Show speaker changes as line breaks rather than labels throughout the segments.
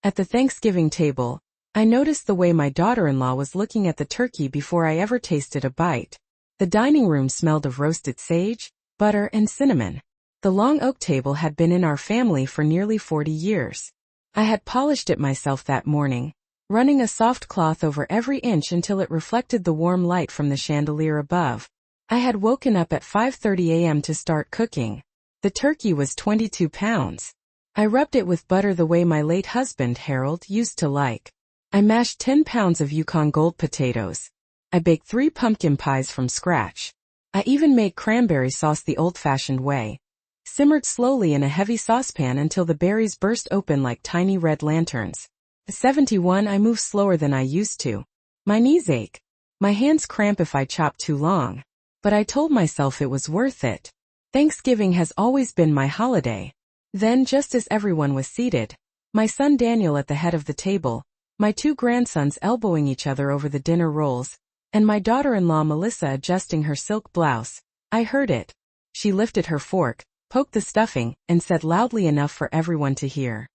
At the Thanksgiving table, I noticed the way my daughter-in-law was looking at the turkey before I ever tasted a bite. The dining room smelled of roasted sage, butter, and cinnamon. The long oak table had been in our family for nearly 40 years. I had polished it myself that morning, running a soft cloth over every inch until it reflected the warm light from the chandelier above. I had woken up at 5:30 a.m. to start cooking. The turkey was 22 pounds. I rubbed it with butter the way my late husband, Harold, used to like. I mashed 10 pounds of Yukon Gold potatoes. I baked 3 pumpkin pies from scratch. I even made cranberry sauce the old-fashioned way. Simmered slowly in a heavy saucepan until the berries burst open like tiny red lanterns. At 71, I move slower than I used to. My knees ache. My hands cramp if I chop too long. But I told myself it was worth it. Thanksgiving has always been my holiday. Then, just as everyone was seated, my son Daniel at the head of the table, my 2 grandsons elbowing each other over the dinner rolls, and my daughter-in-law Melissa adjusting her silk blouse, I heard it. She lifted her fork, poked the stuffing, and said loudly enough for everyone to hear,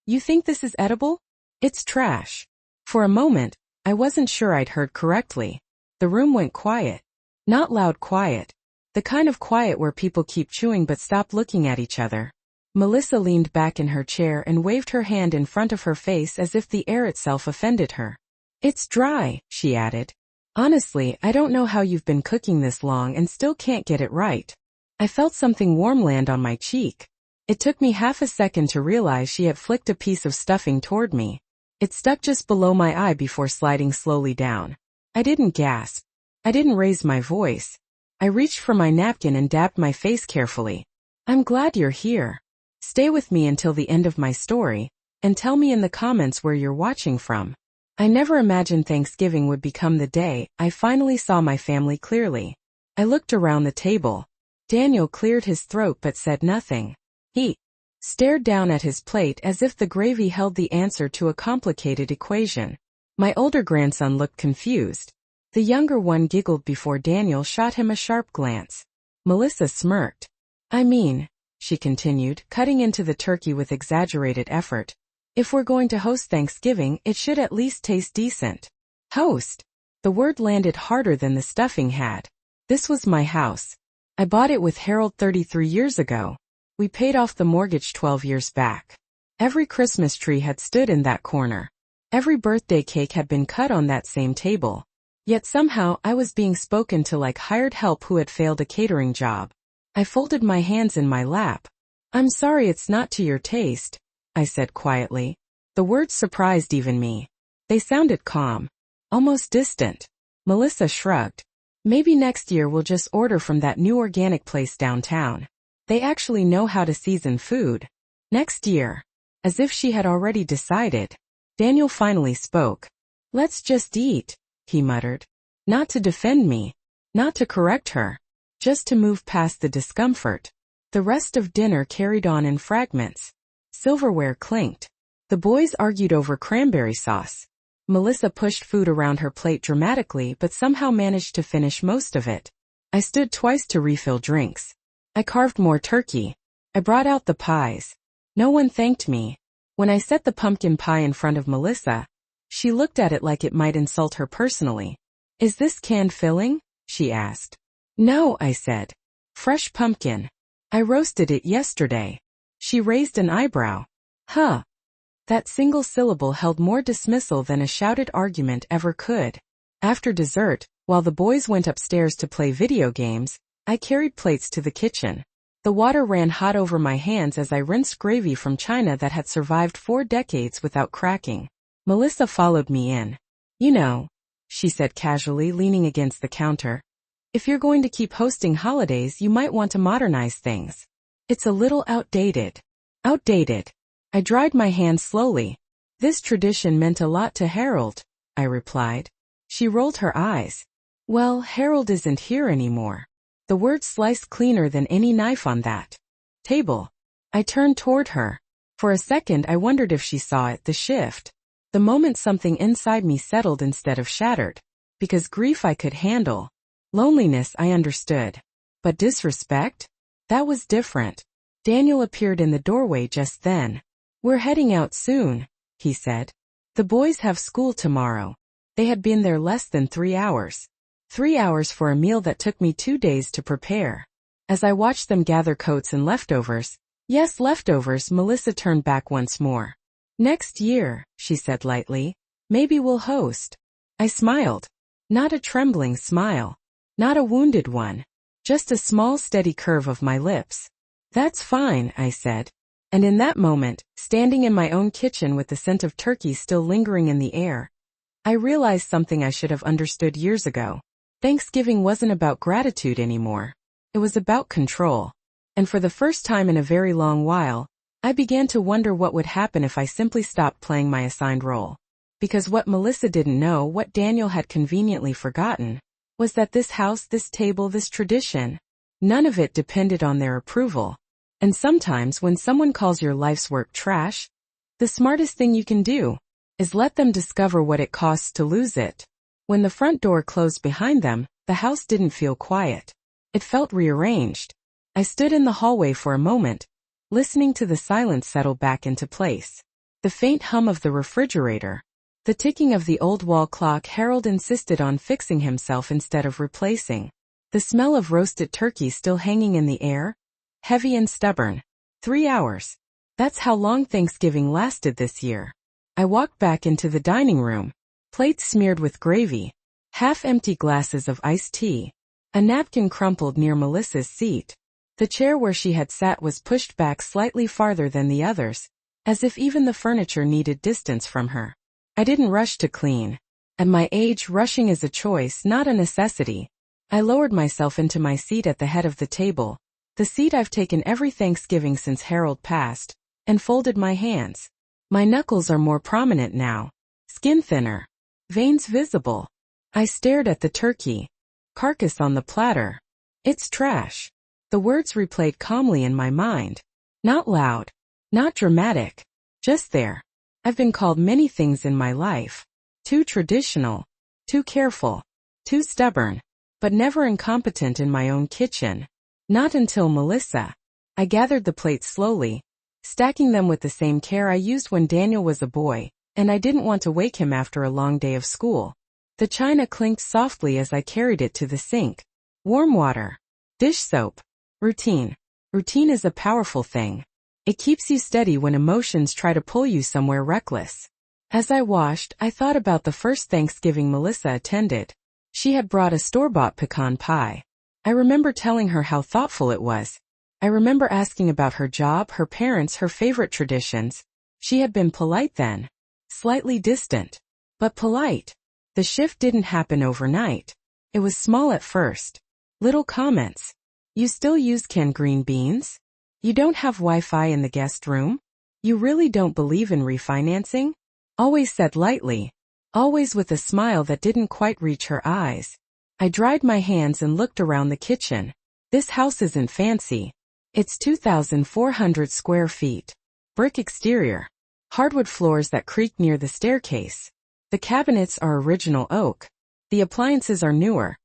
"You think this is edible? It's trash." For a moment, I wasn't sure I'd heard correctly. The room went quiet. Not loud quiet. The kind of quiet where people keep chewing but stop looking at each other. Melissa leaned back in her chair and waved her hand in front of her face as if the air itself offended her. "It's dry," she added. "Honestly, I don't know how you've been cooking this long and still can't get it right." I felt something warm land on my cheek. It took me half a second to realize she had flicked a piece of stuffing toward me. It stuck just below my eye before sliding slowly down. I didn't gasp. I didn't raise my voice. I reached for my napkin and dabbed my face carefully. "I'm glad you're here. Stay with me until the end of my story, and tell me in the comments where you're watching from." I never imagined Thanksgiving would become the day I finally saw my family clearly. I looked around the table. Daniel cleared his throat but said nothing. He stared down at his plate as if the gravy held the answer to a complicated equation. My older grandson looked confused. The younger one giggled before Daniel shot him a sharp glance. Melissa smirked. "I mean," she continued, cutting into the turkey with exaggerated effort, "if we're going to host Thanksgiving, it should at least taste decent." Host. The word landed harder than the stuffing had. This was my house. I bought it with Harold 33 years ago. We paid off the mortgage 12 years back. Every Christmas tree had stood in that corner. Every birthday cake had been cut on that same table. Yet somehow I was being spoken to like hired help who had failed a catering job. I folded my hands in my lap. "I'm sorry it's not to your taste," I said quietly. The words surprised even me. They sounded calm. Almost distant. Melissa shrugged. "Maybe next year we'll just order from that new organic place downtown. They actually know how to season food." Next year. As if she had already decided. Daniel finally spoke. "Let's just eat," he muttered. Not to defend me. Not to correct her. Just to move past the discomfort. The rest of dinner carried on in fragments. Silverware clinked. The boys argued over cranberry sauce. Melissa pushed food around her plate dramatically but somehow managed to finish most of it. I stood twice to refill drinks. I carved more turkey. I brought out the pies. No one thanked me. When I set the pumpkin pie in front of Melissa, she looked at it like it might insult her personally. "Is this canned filling?" she asked. "No," I said. "Fresh pumpkin. I roasted it yesterday." She raised an eyebrow. "Huh." That single syllable held more dismissal than a shouted argument ever could. After dessert, while the boys went upstairs to play video games, I carried plates to the kitchen. The water ran hot over my hands as I rinsed gravy from china that had survived 4 decades without cracking. Melissa followed me in. "You know," she said casually, leaning against the counter, "if you're going to keep hosting holidays, you might want to modernize things. It's a little outdated." Outdated. I dried my hands slowly. "This tradition meant a lot to Harold," I replied. She rolled her eyes. "Well, Harold isn't here anymore." The word sliced cleaner than any knife on that table. I turned toward her. For a second I wondered if she saw it, the shift. The moment something inside me settled instead of shattered. Because grief I could handle. Loneliness I understood. But disrespect? That was different. Daniel appeared in the doorway just then. "We're heading out soon," he said. The boys have school tomorrow. They had been there less than 3 hours. 3 hours for a meal that took me 2 days to prepare. As I watched them gather coats and leftovers, yes, leftovers, Melissa turned back once more. Next year, she said lightly, maybe we'll host. I smiled. Not a trembling smile. Not a wounded one. Just a small steady curve of my lips. That's fine, I said. And in that moment, standing in my own kitchen with the scent of turkey still lingering in the air, I realized something I should have understood years ago. Thanksgiving wasn't about gratitude anymore. It was about control. And for the first time in a very long while, I began to wonder what would happen if I simply stopped playing my assigned role. Because what Melissa didn't know, what Daniel had conveniently forgotten, was that this house, this table, this tradition, none of it depended on their approval. And sometimes when someone calls your life's work trash, the smartest thing you can do is let them discover what it costs to lose it. When the front door closed behind them, the house didn't feel quiet. It felt rearranged. I stood in the hallway for a moment, listening to the silence settle back into place. The faint hum of the refrigerator, the ticking of the old wall clock. Harold insisted on fixing himself instead of replacing. The smell of roasted turkey still hanging in the air, heavy and stubborn. 3 hours. That's how long Thanksgiving lasted this year. I walked back into the dining room, plates smeared with gravy, half-empty glasses of iced tea, a napkin crumpled near Melissa's seat. The chair where she had sat was pushed back slightly farther than the others, as if even the furniture needed distance from her. I didn't rush to clean. At my age, rushing is a choice, not a necessity. I lowered myself into my seat at the head of the table, the seat I've taken every Thanksgiving since Harold passed, and folded my hands. My knuckles are more prominent now, skin thinner, veins visible. I stared at the turkey carcass on the platter. It's trash. The words replayed calmly in my mind. Not loud, not dramatic, just there. I've been called many things in my life. Too traditional, too careful, too stubborn, but never incompetent in my own kitchen. Not until Melissa. I gathered the plates slowly, stacking them with the same care I used when Daniel was a boy, and I didn't want to wake him after a long day of school. The china clinked softly as I carried it to the sink. Warm water. Dish soap. Routine. Routine is a powerful thing. It keeps you steady when emotions try to pull you somewhere reckless. As I washed, I thought about the first Thanksgiving Melissa attended. She had brought a store-bought pecan pie. I remember telling her how thoughtful it was. I remember asking about her job, her parents, her favorite traditions. She had been polite then. Slightly distant. But polite. The shift didn't happen overnight. It was small at first. Little comments. You still use canned green beans? You don't have Wi-Fi in the guest room? You really don't believe in refinancing? Always said lightly. Always with a smile that didn't quite reach her eyes. I dried my hands and looked around the kitchen. This house isn't fancy. It's 2,400 square feet. Brick exterior. Hardwood floors that creak near the staircase. The cabinets are original oak. The appliances are newer.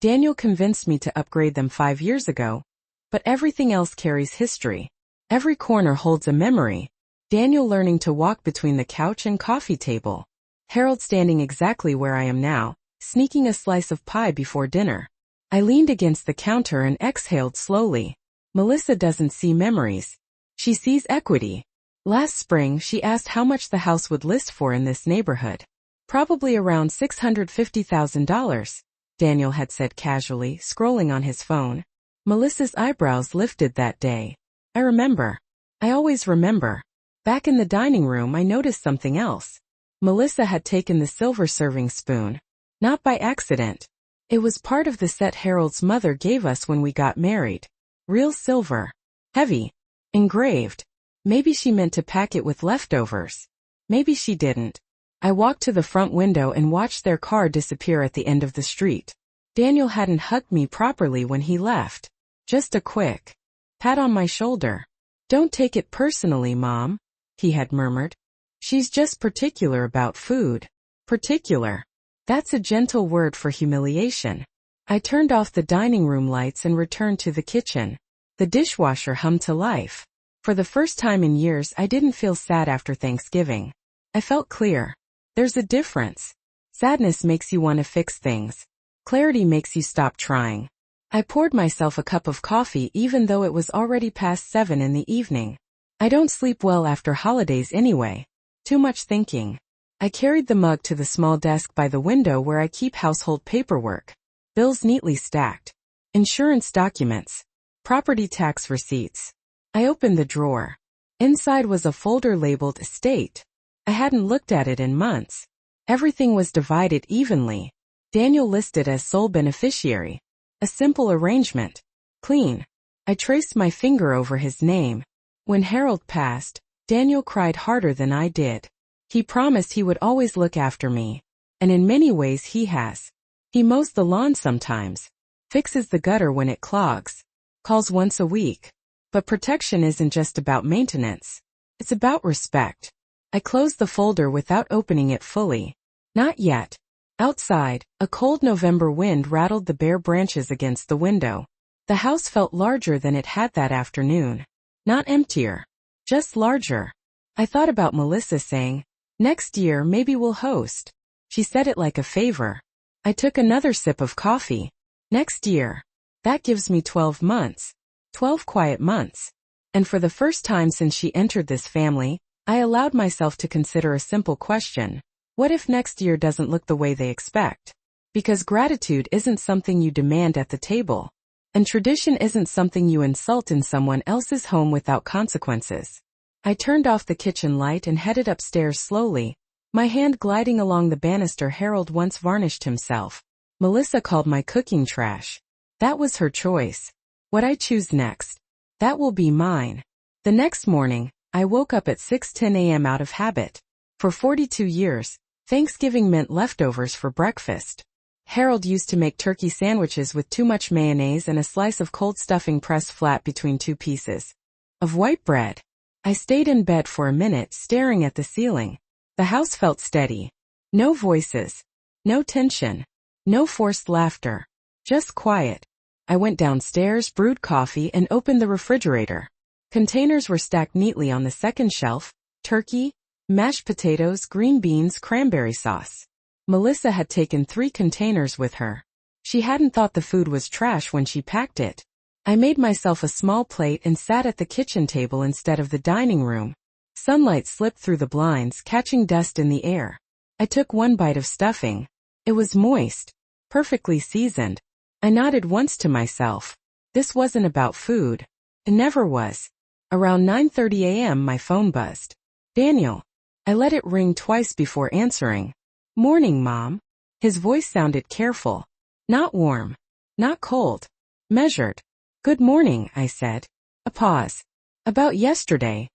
Daniel convinced me to upgrade them 5 years ago. But everything else carries history. Every corner holds a memory. Daniel learning to walk between the couch and coffee table. Harold standing exactly where I am now, sneaking a slice of pie before dinner. I leaned against the counter and exhaled slowly. Melissa doesn't see memories. She sees equity. Last spring, she asked how much the house would list for in this neighborhood. Probably around $650,000, Daniel had said casually, scrolling on his phone. Melissa's eyebrows lifted that day. I remember. I always remember. Back in the dining room, I noticed something else. Melissa had taken the silver serving spoon. Not by accident. It was part of the set Harold's mother gave us when we got married. Real silver. Heavy. Engraved. Maybe she meant to pack it with leftovers. Maybe she didn't. I walked to the front window and watched their car disappear at the end of the street. Daniel hadn't hugged me properly when he left. Just a quick pat on my shoulder. Don't take it personally, Mom, he had murmured. She's just particular about food. Particular. That's a gentle word for humiliation. I turned off the dining room lights and returned to the kitchen. The dishwasher hummed to life. For the first time in years, I didn't feel sad after Thanksgiving. I felt clear. There's a difference. Sadness makes you want to fix things. Clarity makes you stop trying. I poured myself a cup of coffee even though it was already past 7 in the evening. I don't sleep well after holidays anyway. Too much thinking. I carried the mug to the small desk by the window where I keep household paperwork. Bills neatly stacked. Insurance documents. Property tax receipts. I opened the drawer. Inside was a folder labeled Estate. I hadn't looked at it in months. Everything was divided evenly. Daniel listed as sole beneficiary. A simple arrangement. Clean. I traced my finger over his name. When Harold passed, Daniel cried harder than I did. He promised he would always look after me. And in many ways he has. He mows the lawn sometimes. Fixes the gutter when it clogs. Calls once a week. But protection isn't just about maintenance. It's about respect. I closed the folder without opening it fully. Not yet. Outside, a cold November wind rattled the bare branches against the window. The house felt larger than it had that afternoon. Not emptier. Just larger. I thought about Melissa saying, "Next year maybe we'll host." She said it like a favor. I took another sip of coffee. Next year. That gives me 12 months. 12 quiet months. And for the first time since she entered this family, I allowed myself to consider a simple question. What if next year doesn't look the way they expect? Because gratitude isn't something you demand at the table. And tradition isn't something you insult in someone else's home without consequences. I turned off the kitchen light and headed upstairs slowly, my hand gliding along the banister Harold once varnished himself. Melissa called my cooking trash. That was her choice. What I choose next, that will be mine. The next morning, I woke up at 6:10 a.m. out of habit. For 42 years, Thanksgiving meant leftovers for breakfast. Harold used to make turkey sandwiches with too much mayonnaise and a slice of cold stuffing pressed flat between two pieces of white bread. I stayed in bed for a minute staring at the ceiling. The house felt steady. No voices. No tension. No forced laughter. Just quiet. I went downstairs, brewed coffee, and opened the refrigerator. Containers were stacked neatly on the second shelf. Turkey, mashed potatoes, green beans, cranberry sauce. Melissa had taken 3 containers with her. She hadn't thought the food was trash when she packed it. I made myself a small plate and sat at the kitchen table instead of the dining room. Sunlight slipped through the blinds, catching dust in the air. I took one bite of stuffing. It was moist, perfectly seasoned. I nodded once to myself. This wasn't about food. It never was. Around 9:30 a.m. my phone buzzed. Daniel. I let it ring twice before answering. Morning, Mom. His voice sounded careful. Not warm. Not cold. Measured. Good morning, I said. A pause. About yesterday.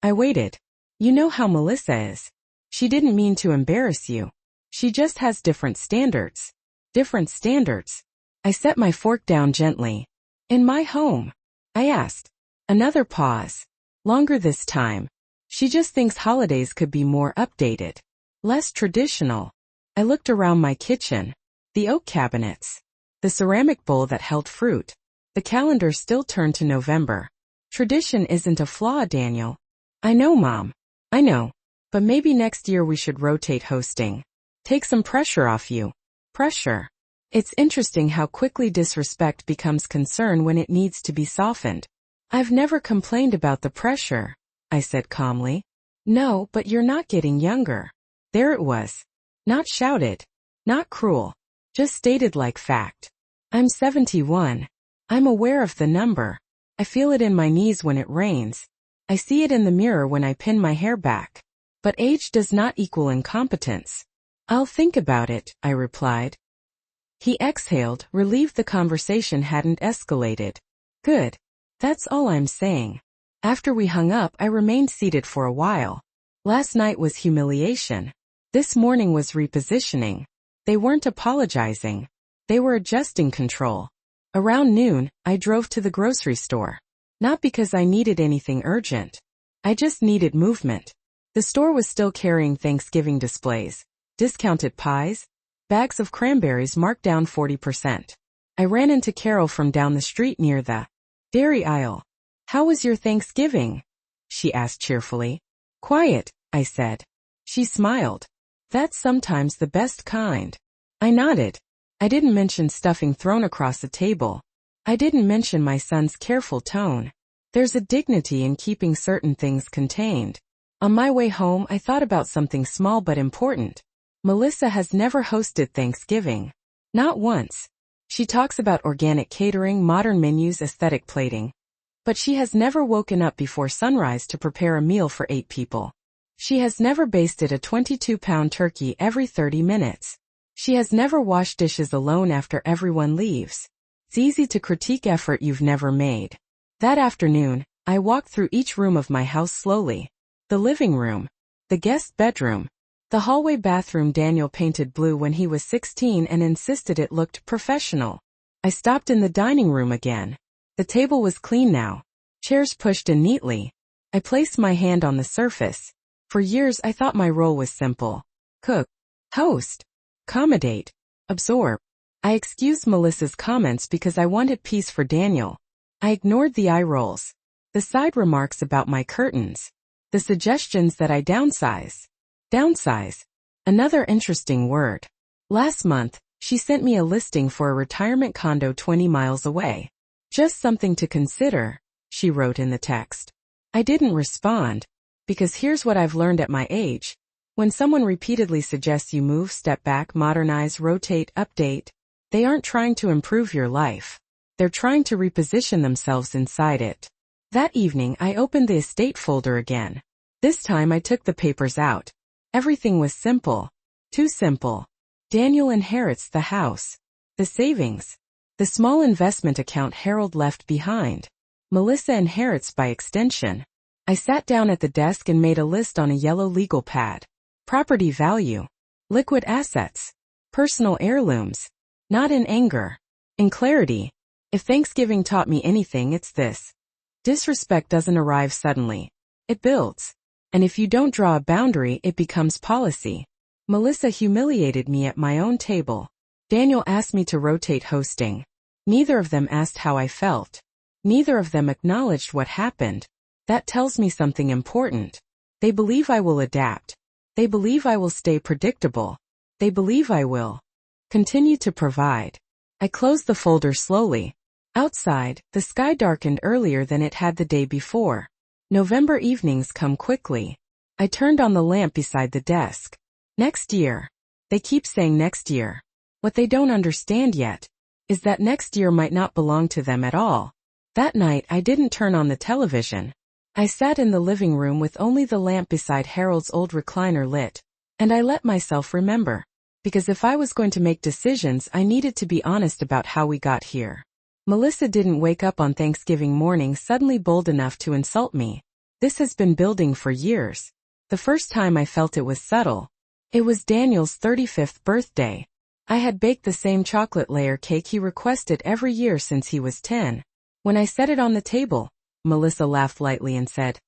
I waited. You know how Melissa is. She didn't mean to embarrass you. She just has different standards. Different standards. I set my fork down gently. In my home? I asked. Another pause. Longer this time. She just thinks holidays could be more updated. Less traditional. I looked around my kitchen. The oak cabinets. The ceramic bowl that held fruit. The calendar still turned to November. Tradition isn't a flaw, Daniel. I know, Mom. I know. But maybe next year we should rotate hosting. Take some pressure off you. Pressure. It's interesting how quickly disrespect becomes concern when it needs to be softened. I've never complained about the pressure, I said calmly. No, but you're not getting younger. There it was. Not shouted. Not cruel. Just stated like fact. I'm 71. I'm aware of the number. I feel it in my knees when it rains. I see it in the mirror when I pin my hair back. But age does not equal incompetence. I'll think about it, I replied. He exhaled, relieved the conversation hadn't escalated. Good. That's all I'm saying. After we hung up, I remained seated for a while. Last night was humiliation. This morning was repositioning. They weren't apologizing. They were adjusting control. Around noon, I drove to the grocery store. Not because I needed anything urgent. I just needed movement. The store was still carrying Thanksgiving displays. Discounted pies. Bags of cranberries marked down 40%. I ran into Carol from down the street near the dairy aisle. How was your Thanksgiving? She asked cheerfully. Quiet, I said. She smiled. That's sometimes the best kind. I nodded. I didn't mention stuffing thrown across the table. I didn't mention my son's careful tone. There's a dignity in keeping certain things contained. On my way home, I thought about something small but important. Melissa has never hosted Thanksgiving. Not once. She talks about organic catering, modern menus, aesthetic plating. But she has never woken up before sunrise to prepare a meal for 8 people. She has never basted a 22-pound turkey every 30 minutes. She has never washed dishes alone after everyone leaves. It's easy to critique effort you've never made. That afternoon, I walked through each room of my house slowly. The living room, the guest bedroom, the hallway bathroom Daniel painted blue when he was 16 and insisted it looked professional. I stopped in the dining room again. The table was clean now. Chairs pushed in neatly. I placed my hand on the surface. For years I thought my role was simple. Cook, host, accommodate, absorb. I excused Melissa's comments because I wanted peace for Daniel. I ignored the eye rolls, the side remarks about my curtains, the suggestions that I downsize. Downsize. Another interesting word. Last month, she sent me a listing for a retirement condo 20 miles away. Just something to consider, she wrote in the text. I didn't respond, because here's what I've learned at my age. When someone repeatedly suggests you move, step back, modernize, rotate, update, they aren't trying to improve your life. They're trying to reposition themselves inside it. That evening, I opened the estate folder again. This time I took the papers out. Everything was simple. Too simple. Daniel inherits the house. The savings. The small investment account Harold left behind. Melissa inherits by extension. I sat down at the desk and made a list on a yellow legal pad. Property value. Liquid assets. Personal heirlooms. Not in anger. In clarity. If Thanksgiving taught me anything, it's this. Disrespect doesn't arrive suddenly. It builds. And if you don't draw a boundary, it becomes policy. Melissa humiliated me at my own table. Daniel asked me to rotate hosting. Neither of them asked how I felt. Neither of them acknowledged what happened. That tells me something important. They believe I will adapt. They believe I will stay predictable. They believe I will continue to provide. I closed the folder slowly. Outside, the sky darkened earlier than it had the day before. November evenings come quickly. I turned on the lamp beside the desk. Next year. They keep saying next year. What they don't understand yet is that next year might not belong to them at all. That night I didn't turn on the television. I sat in the living room with only the lamp beside Harold's old recliner lit, and I let myself remember. Because if I was going to make decisions, I needed to be honest about how we got here. Melissa didn't wake up on Thanksgiving morning suddenly bold enough to insult me. This has been building for years. The first time I felt it was subtle. It was Daniel's 35th birthday. I had baked the same chocolate layer cake he requested every year since he was 10. When I set it on the table, Melissa laughed lightly and said,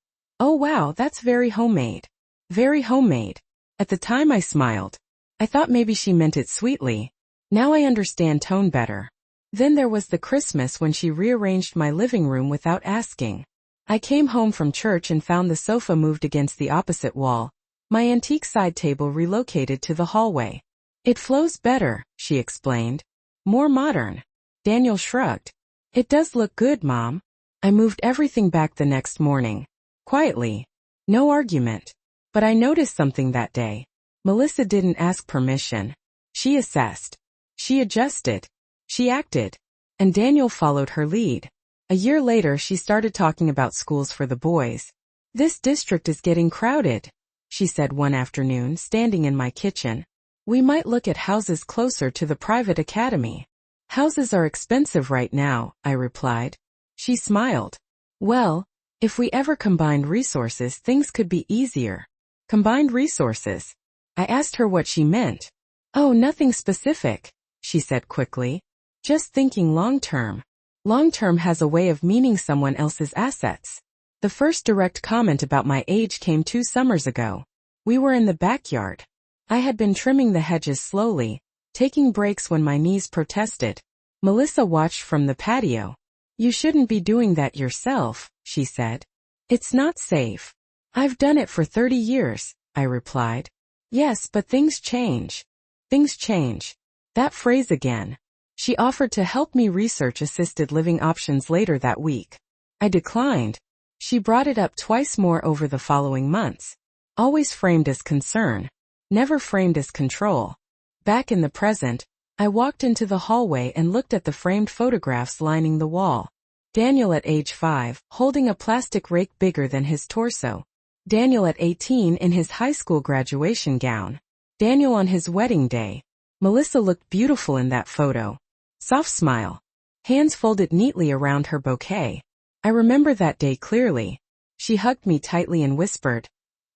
"Oh wow, that's very homemade." Very homemade. At the time I smiled. I thought maybe she meant it sweetly. Now I understand tone better. Then there was the Christmas when she rearranged my living room without asking. I came home from church and found the sofa moved against the opposite wall, my antique side table relocated to the hallway. "It flows better," she explained. "More modern." Daniel shrugged. "It does look good, Mom." I moved everything back the next morning. Quietly. No argument. But I noticed something that day. Melissa didn't ask permission. She assessed. She adjusted. She acted. And Daniel followed her lead. A year later she started talking about schools for the boys. "This district is getting crowded," she said one afternoon, standing in my kitchen. "We might look at houses closer to the private academy." "Houses are expensive right now," I replied. She smiled. "Well, if we ever combined resources, things could be easier." Combined resources. I asked her what she meant. "Oh, nothing specific," she said quickly. "Just thinking long-term." Long-term has a way of meaning someone else's assets. The first direct comment about my age came 2 summers ago. We were in the backyard. I had been trimming the hedges slowly, taking breaks when my knees protested. Melissa watched from the patio. "You shouldn't be doing that yourself," she said. "It's not safe." "I've done it for 30 years, I replied. Yes, but things change. Things change. That phrase again. She offered to help me research assisted living options later that week. I declined. She brought it up twice more over the following months. Always framed as concern. Never framed as control. Back in the present, I walked into the hallway and looked at the framed photographs lining the wall. Daniel at age 5, holding a plastic rake bigger than his torso. Daniel at 18 in his high school graduation gown. Daniel on his wedding day. Melissa looked beautiful in that photo. Soft smile. Hands folded neatly around her bouquet. I remember that day clearly. She hugged me tightly and whispered,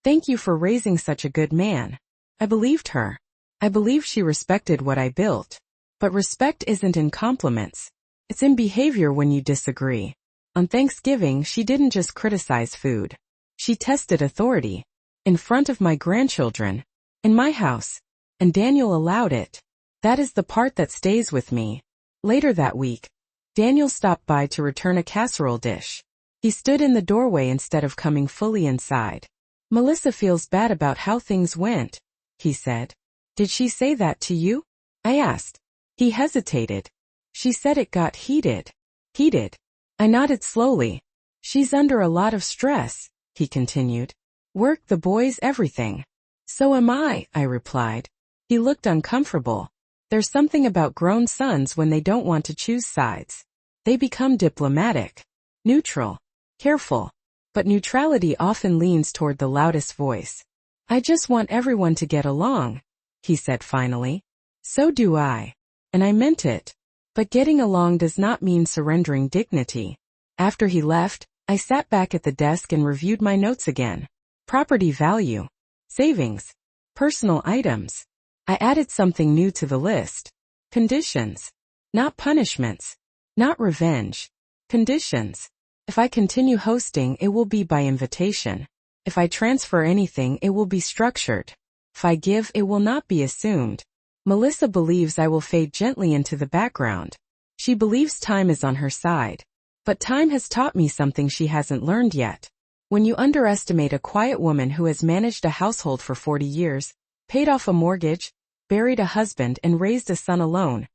"Thank you for raising such a good man." I believed her. I believed she respected what I built. But respect isn't in compliments. It's in behavior when you disagree. On Thanksgiving, she didn't just criticize food. She tested authority. In front of my grandchildren. In my house. And Daniel allowed it. That is the part that stays with me. Later that week, Daniel stopped by to return a casserole dish. He stood in the doorway instead of coming fully inside. "Melissa feels bad about how things went," he said. "Did she say that to you?" I asked. He hesitated. "She said it got heated." Heated. I nodded slowly. "She's under a lot of stress," he continued. "Work, the boys, everything." "So am I," I replied. He looked uncomfortable. There's something about grown sons when they don't want to choose sides. They become diplomatic. Neutral. Careful. But neutrality often leans toward the loudest voice. "I just want everyone to get along," he said finally. "So do I." And I meant it. But getting along does not mean surrendering dignity. After he left, I sat back at the desk and reviewed my notes again. Property value. Savings. Personal items. I added something new to the list. Conditions. Not punishments. Not revenge. Conditions. If I continue hosting, it will be by invitation. If I transfer anything, it will be structured. If I give, it will not be assumed. Melissa believes I will fade gently into the background. She believes time is on her side. But time has taught me something she hasn't learned yet. When you underestimate a quiet woman who has managed a household for 40 years, paid off a mortgage, buried a husband and raised a son alone,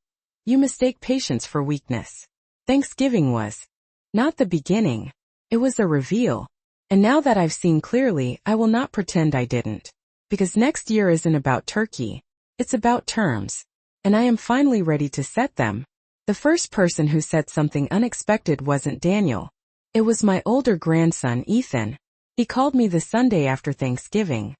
you mistake patience for weakness. Thanksgiving was not the beginning. It was a reveal. And now that I've seen clearly, I will not pretend I didn't. Because next year isn't about turkey. It's about terms. And I am finally ready to set them. The first person who said something unexpected wasn't Daniel. It was my older grandson, Ethan. He called me the Sunday after Thanksgiving.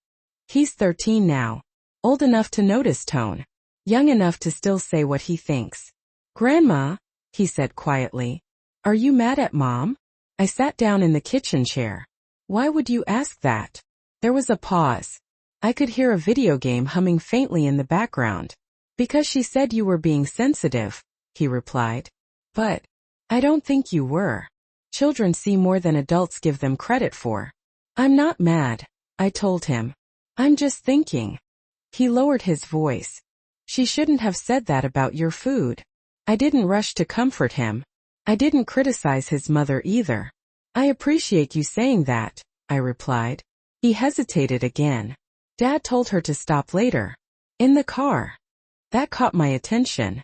He's 13 now. Old enough to notice tone. Young enough to still say what he thinks. "Grandma," he said quietly, "are you mad at Mom?" I sat down in the kitchen chair. "Why would you ask that?" There was a pause. I could hear a video game humming faintly in the background. "Because she said you were being sensitive," he replied. "But I don't think you were. Children see more than adults give them credit for." "I'm not mad," I told him. "I'm just thinking." He lowered his voice. "She shouldn't have said that about your food." I didn't rush to comfort him. I didn't criticize his mother either. "I appreciate you saying that," I replied. He hesitated again. "Dad told her to stop later. In the car." That caught my attention.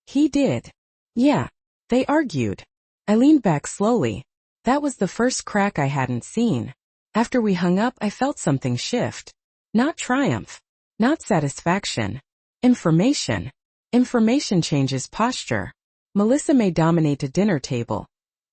"He did." "Yeah." They argued. I leaned back slowly. That was the first crack I hadn't seen. After we hung up, I felt something shift. Not triumph. Not satisfaction. Information. Information changes posture. Melissa may dominate a dinner table.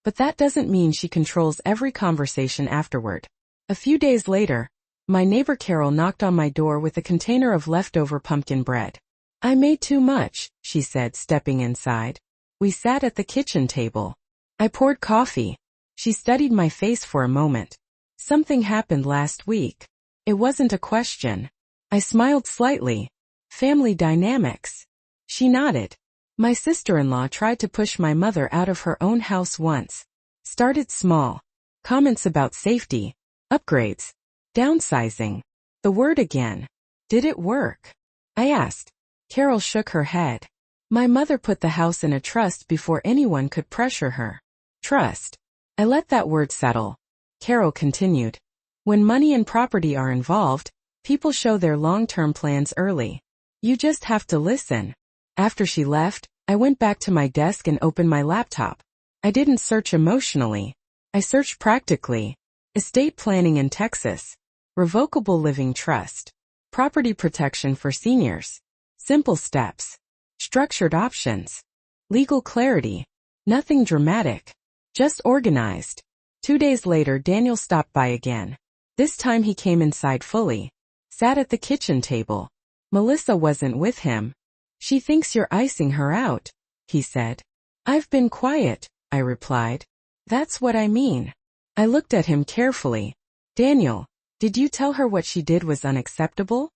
But that doesn't mean she controls every conversation afterward. A few days later, my neighbor Carol knocked on my door with a container of leftover pumpkin bread. "I made too much," she said, stepping inside. We sat at the kitchen table. I poured coffee. She studied my face for a moment. "Something happened last week." It wasn't a question. I smiled slightly. "Family dynamics." She nodded. "My sister-in-law tried to push my mother out of her own house once. Started small. Comments about safety, upgrades, downsizing. The word again. Did it work?" I asked. Carol shook her head. "My mother put the house in a trust before anyone could pressure her." Trust. I let that word settle. Carol continued. "When money and property are involved, People show their long-term plans early. You just have to listen. After she left, I went back to my desk and opened my laptop. I didn't search emotionally. I searched practically. Estate planning in Texas. Revocable living trust. Property protection for seniors. Simple steps. Structured options. Legal clarity. Nothing dramatic. Just organized. 2 days later, Daniel stopped by again. This time he came inside fully. Sat at the kitchen table. Melissa wasn't with him. She thinks you're icing her out, he said. I've been quiet, I replied. That's what I mean. I looked at him carefully. Daniel, did you tell her what she did was unacceptable?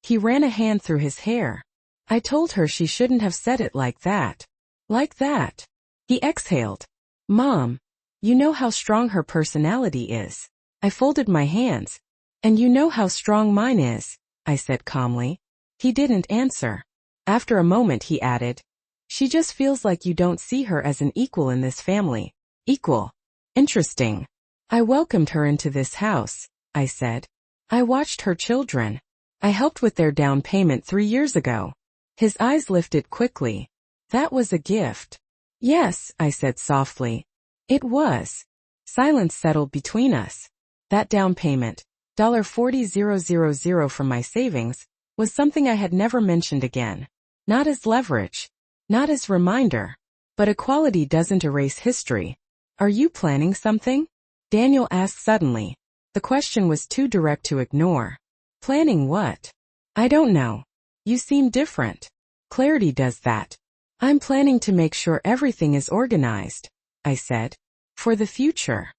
He ran a hand through his hair. I told her she shouldn't have said it like that. Like that. He exhaled. Mom, you know how strong her personality is. I folded my hands. And you know how strong mine is, I said calmly. He didn't answer. After a moment he added, she just feels like you don't see her as an equal in this family. Equal. Interesting. I welcomed her into this house, I said. I watched her children. I helped with their down payment 3 years ago. His eyes lifted quickly. That was a gift. Yes, I said softly. It was. Silence settled between us. That down payment, $40,000 from my savings, was something I had never mentioned again. Not as leverage. Not as reminder. But equality doesn't erase history. Are you planning something? Daniel asked suddenly. The question was too direct to ignore. Planning what? I don't know. You seem different. Clarity does that. I'm planning to make sure everything is organized, I said. For the future.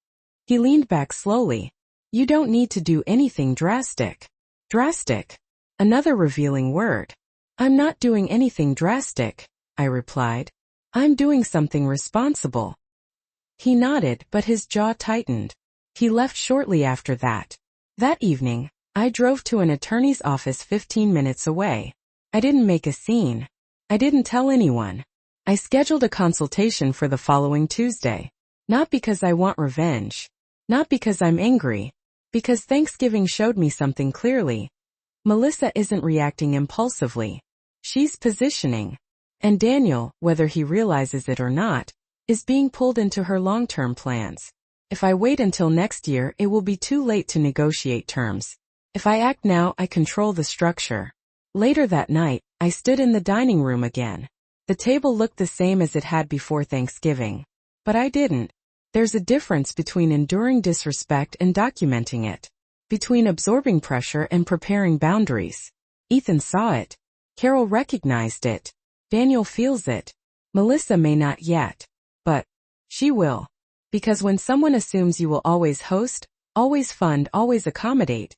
He leaned back slowly. You don't need to do anything drastic. Drastic. Another revealing word. I'm not doing anything drastic, I replied. I'm doing something responsible. He nodded, but his jaw tightened. He left shortly after that. That evening, I drove to an attorney's office 15 minutes away. I didn't make a scene. I didn't tell anyone. I scheduled a consultation for the following Tuesday. Not because I want revenge. Not because I'm angry. Because Thanksgiving showed me something clearly. Melissa isn't reacting impulsively. She's positioning. And Daniel, whether he realizes it or not, is being pulled into her long-term plans. If I wait until next year, it will be too late to negotiate terms. If I act now, I control the structure. Later that night, I stood in the dining room again. The table looked the same as it had before Thanksgiving. But I didn't. There's a difference between enduring disrespect and documenting it. Between absorbing pressure and preparing boundaries. Ethan saw it. Carol recognized it. Daniel feels it. Melissa may not yet. But she will. Because when someone assumes you will always host, always fund, always accommodate,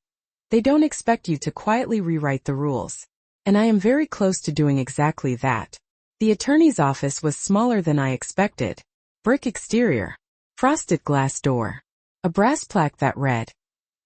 they don't expect you to quietly rewrite the rules. And I am very close to doing exactly that. The attorney's office was smaller than I expected. Brick exterior. Frosted glass door. A brass plaque that read,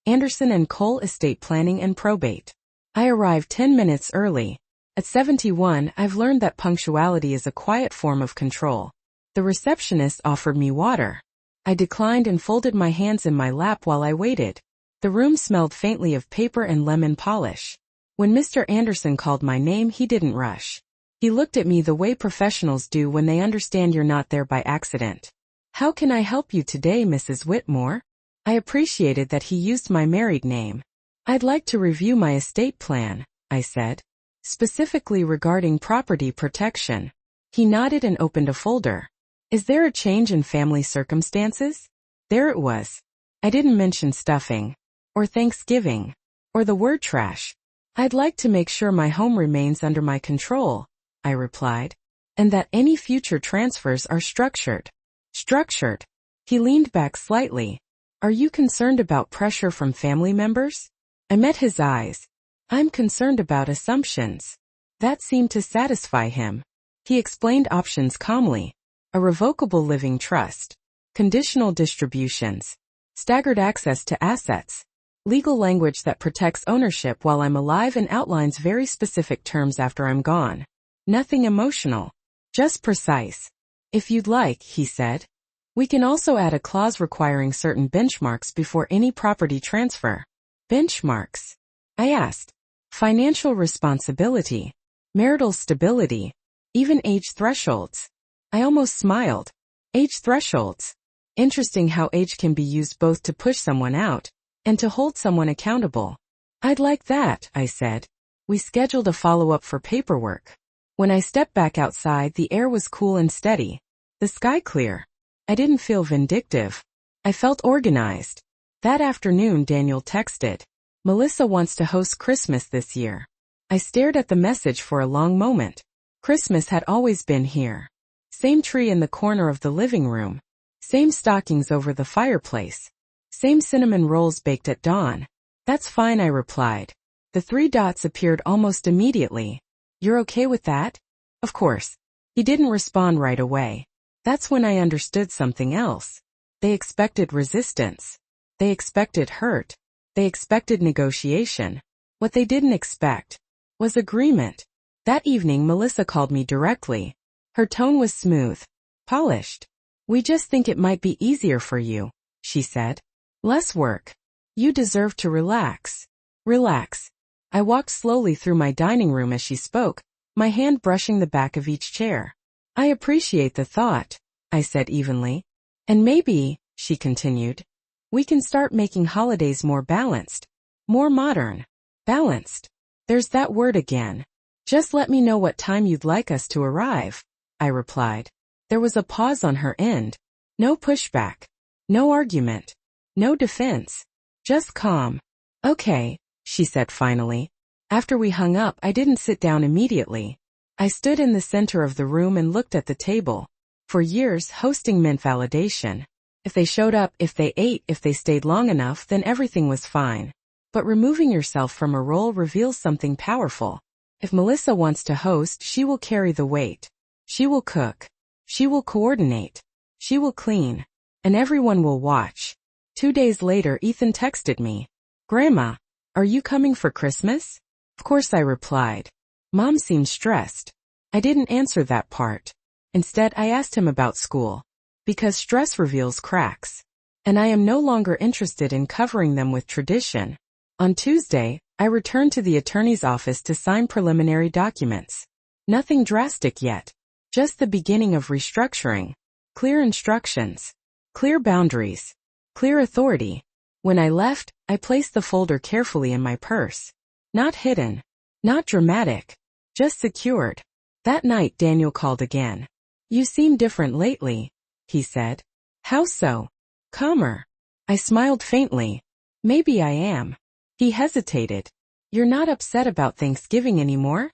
Anderson and Cole Estate Planning and Probate. I arrived 10 minutes early. At 71, I've learned that punctuality is a quiet form of control. The receptionist offered me water. I declined and folded my hands in my lap while I waited. The room smelled faintly of paper and lemon polish. When Mr. Anderson called my name, he didn't rush. He looked at me the way professionals do when they understand you're not there by accident. How can I help you today, Mrs. Whitmore? I appreciated that he used my married name. I'd like to review my estate plan, I said. Specifically regarding property protection. He nodded and opened a folder. Is there a change in family circumstances? There it was. I didn't mention stuffing. Or Thanksgiving. Or the word trash. I'd like to make sure my home remains under my control, I replied. And that any future transfers are structured. Structured. He leaned back slightly. Are you concerned about pressure from family members? I met his eyes. I'm concerned about assumptions. That seemed to satisfy him. He explained options calmly. A revocable living trust. Conditional distributions. Staggered access to assets. Legal language that protects ownership while I'm alive and outlines very specific terms after I'm gone. Nothing emotional. Just precise. If you'd like, he said. We can also add a clause requiring certain benchmarks before any property transfer. Benchmarks. I asked. Financial responsibility, marital stability, even age thresholds. I almost smiled. Age thresholds. Interesting how age can be used both to push someone out and to hold someone accountable. I'd like that, I said. We scheduled a follow-up for paperwork. When I stepped back outside, the air was cool and steady, the sky clear. I didn't feel vindictive. I felt organized. That afternoon, Daniel texted, "Melissa wants to host Christmas this year." I stared at the message for a long moment. Christmas had always been here. Same tree in the corner of the living room. Same stockings over the fireplace. Same cinnamon rolls baked at dawn. "That's fine," I replied. The 3 dots appeared almost immediately. "You're okay with that?" Of course. He didn't respond right away. That's when I understood something else. They expected resistance. They expected hurt. They expected negotiation. What they didn't expect was agreement. That evening, Melissa called me directly. Her tone was smooth, polished. "We just think it might be easier for you," she said. "Less work. You deserve to relax." Relax. I walked slowly through my dining room as she spoke, my hand brushing the back of each chair. "I appreciate the thought," I said evenly. "And maybe," she continued, "we can start making holidays more balanced, more modern." Balanced. There's that word again. "Just let me know what time you'd like us to arrive," I replied. There was a pause on her end. No pushback. No argument. No defense. Just calm. "Okay," she said finally. After we hung up, I didn't sit down immediately. I stood in the center of the room and looked at the table. For years, hosting meant validation. If they showed up, if they ate, if they stayed long enough, then everything was fine. But removing yourself from a role reveals something powerful. If Melissa wants to host, she will carry the weight. She will cook. She will coordinate. She will clean. And everyone will watch. 2 days later, Ethan texted me. "Grandma, are you coming for Christmas?" Of course, I replied. Mom seemed stressed. I didn't answer that part. Instead, I asked him about school. Because stress reveals cracks. And I am no longer interested in covering them with tradition. On Tuesday, I returned to the attorney's office to sign preliminary documents. Nothing drastic yet. Just the beginning of restructuring. Clear instructions. Clear boundaries. Clear authority. When I left, I placed the folder carefully in my purse. Not hidden. Not dramatic. Just secured. That night, Daniel called again. "You seem different lately," he said. "How so?" "Calmer." I smiled faintly. "Maybe I am." He hesitated. "You're not upset about Thanksgiving anymore?"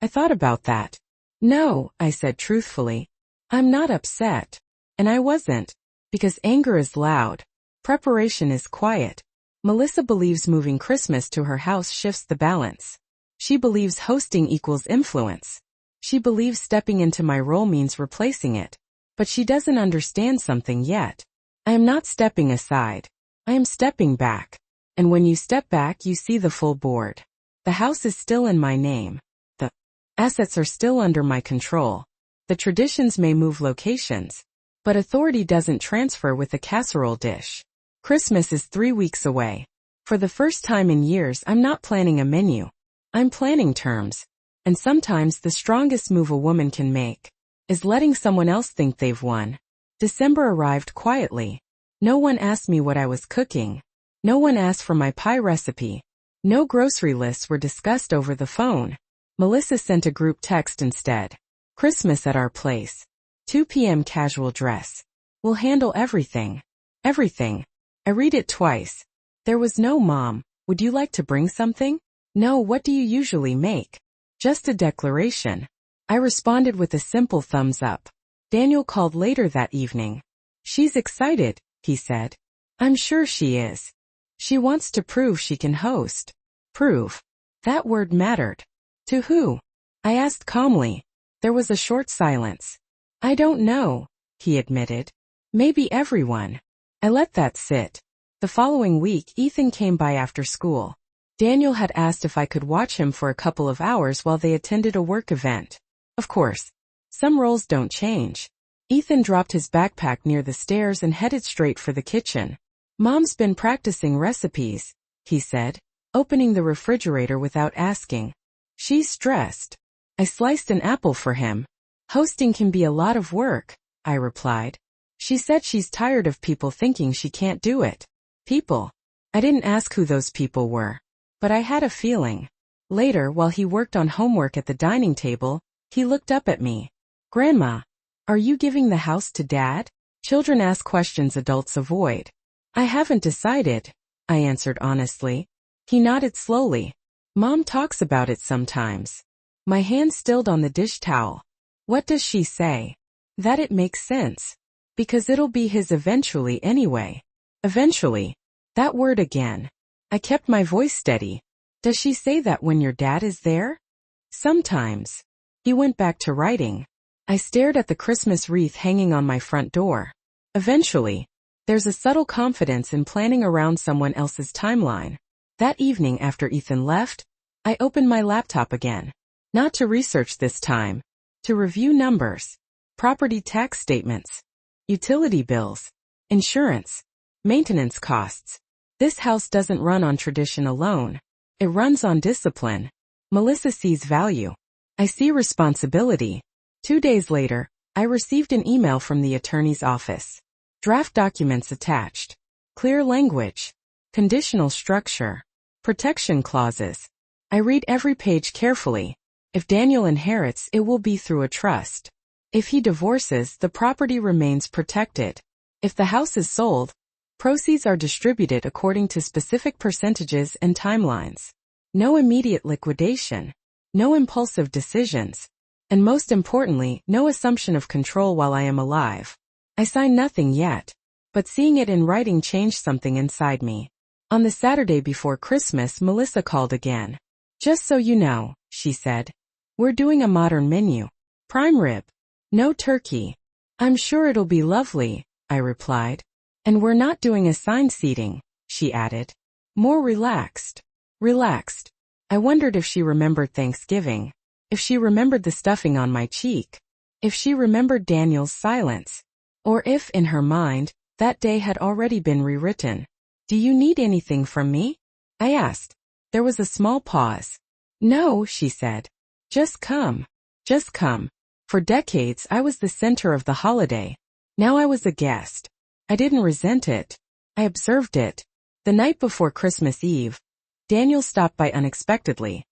I thought about that. "No," I said truthfully. "I'm not upset." And I wasn't. Because anger is loud. Preparation is quiet. Melissa believes moving Christmas to her house shifts the balance. She believes hosting equals influence. She believes stepping into my role means replacing it. But she doesn't understand something yet. I am not stepping aside. I am stepping back. And when you step back, you see the full board. The house is still in my name. The assets are still under my control. The traditions may move locations. But authority doesn't transfer with a casserole dish. Christmas is 3 weeks away. For the first time in years, I'm not planning a menu. I'm planning terms. And sometimes the strongest move a woman can make is letting someone else think they've won. December arrived quietly. No one asked me what I was cooking. No one asked for my pie recipe. No grocery lists were discussed over the phone. Melissa sent a group text instead. "Christmas at our place. 2 p.m. casual dress. We'll handle everything." Everything. I read it twice. There was no "Mom, would you like to bring something?" No "What do you usually make?" Just a declaration. I responded with a simple thumbs up. Daniel called later that evening. "She's excited," he said. "I'm sure she is. She wants to prove she can host." Prove. That word mattered. To who? I asked calmly. There was a short silence. "I don't know," he admitted. "Maybe everyone." I let that sit. The following week, Ethan came by after school. Daniel had asked if I could watch him for a couple of hours while they attended a work event. Of course. Some roles don't change. Ethan dropped his backpack near the stairs and headed straight for the kitchen. "Mom's been practicing recipes," he said. opening the refrigerator without asking. She's stressed. I sliced an apple for him. Hosting can be a lot of work, I replied. She said she's tired of people thinking she can't do it. People. I didn't ask who those people were, but I had a feeling. Later, while he worked on homework at the dining table, he looked up at me. Grandma, are you giving the house to Dad? Children ask questions adults avoid. I haven't decided, I answered honestly. He nodded slowly. Mom talks about it sometimes. My hand stilled on the dish towel. What does she say? That it makes sense. Because it'll be his eventually anyway. Eventually. That word again. I kept my voice steady. Does she say that when your dad is there? Sometimes. He went back to writing. I stared at the Christmas wreath hanging on my front door. Eventually. There's a subtle confidence in planning around someone else's timeline. That evening after Ethan left, I opened my laptop again. Not to research this time. To review numbers. Property tax statements. Utility bills. Insurance. Maintenance costs. This house doesn't run on tradition alone. It runs on discipline. Melissa sees value. I see responsibility. 2 days later, I received an email from the attorney's office. Draft documents attached. Clear language. Conditional structure. Protection clauses. I read every page carefully. If Daniel inherits, it will be through a trust. If he divorces, the property remains protected. If the house is sold, proceeds are distributed according to specific percentages and timelines. No immediate liquidation. No impulsive decisions. And most importantly, no assumption of control while I am alive. I signed nothing yet, but seeing it in writing changed something inside me. On the Saturday before Christmas, Melissa called again. Just so you know, she said. We're doing a modern menu. Prime rib. No turkey. I'm sure it'll be lovely, I replied. And we're not doing assigned seating, she added. More relaxed. Relaxed. I wondered if she remembered Thanksgiving. If she remembered the stuffing on my cheek. If she remembered Daniel's silence. Or if, in her mind, that day had already been rewritten. Do you need anything from me? I asked. There was a small pause. No, she said. Just come. Just come. For decades, I was the center of the holiday. Now I was a guest. I didn't resent it. I observed it. The night before Christmas Eve, Daniel stopped by unexpectedly.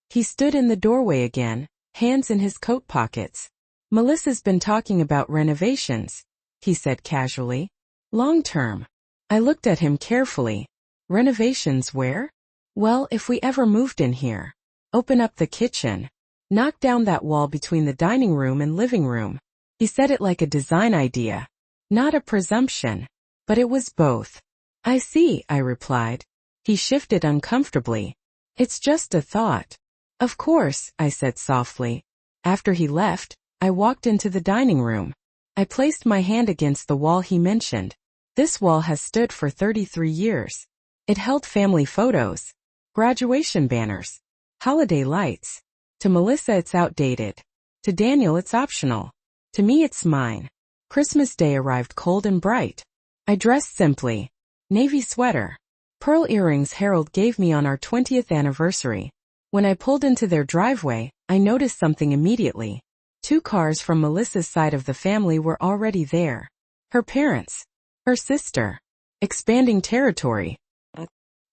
He stood in the doorway again, hands in his coat pockets. Melissa's been talking about renovations, he said casually. Long term. I looked at him carefully. Renovations where? Well, if we ever moved in here. Open up the kitchen. Knock down that wall between the dining room and living room. He said it like a design idea. Not a presumption. But it was both. I see, I replied. He shifted uncomfortably. It's just a thought. Of course, I said softly. After he left, I walked into the dining room. I placed my hand against the wall he mentioned. This wall has stood for 33 years. It held family photos, graduation banners, holiday lights. To Melissa it's outdated. To Daniel it's optional. To me it's mine. Christmas Day arrived cold and bright. I dressed simply. Navy sweater. Pearl earrings Harold gave me on our 20th anniversary. When I pulled into their driveway, I noticed something immediately. 2 cars from Melissa's side of the family were already there. Her parents. Her sister. Expanding territory.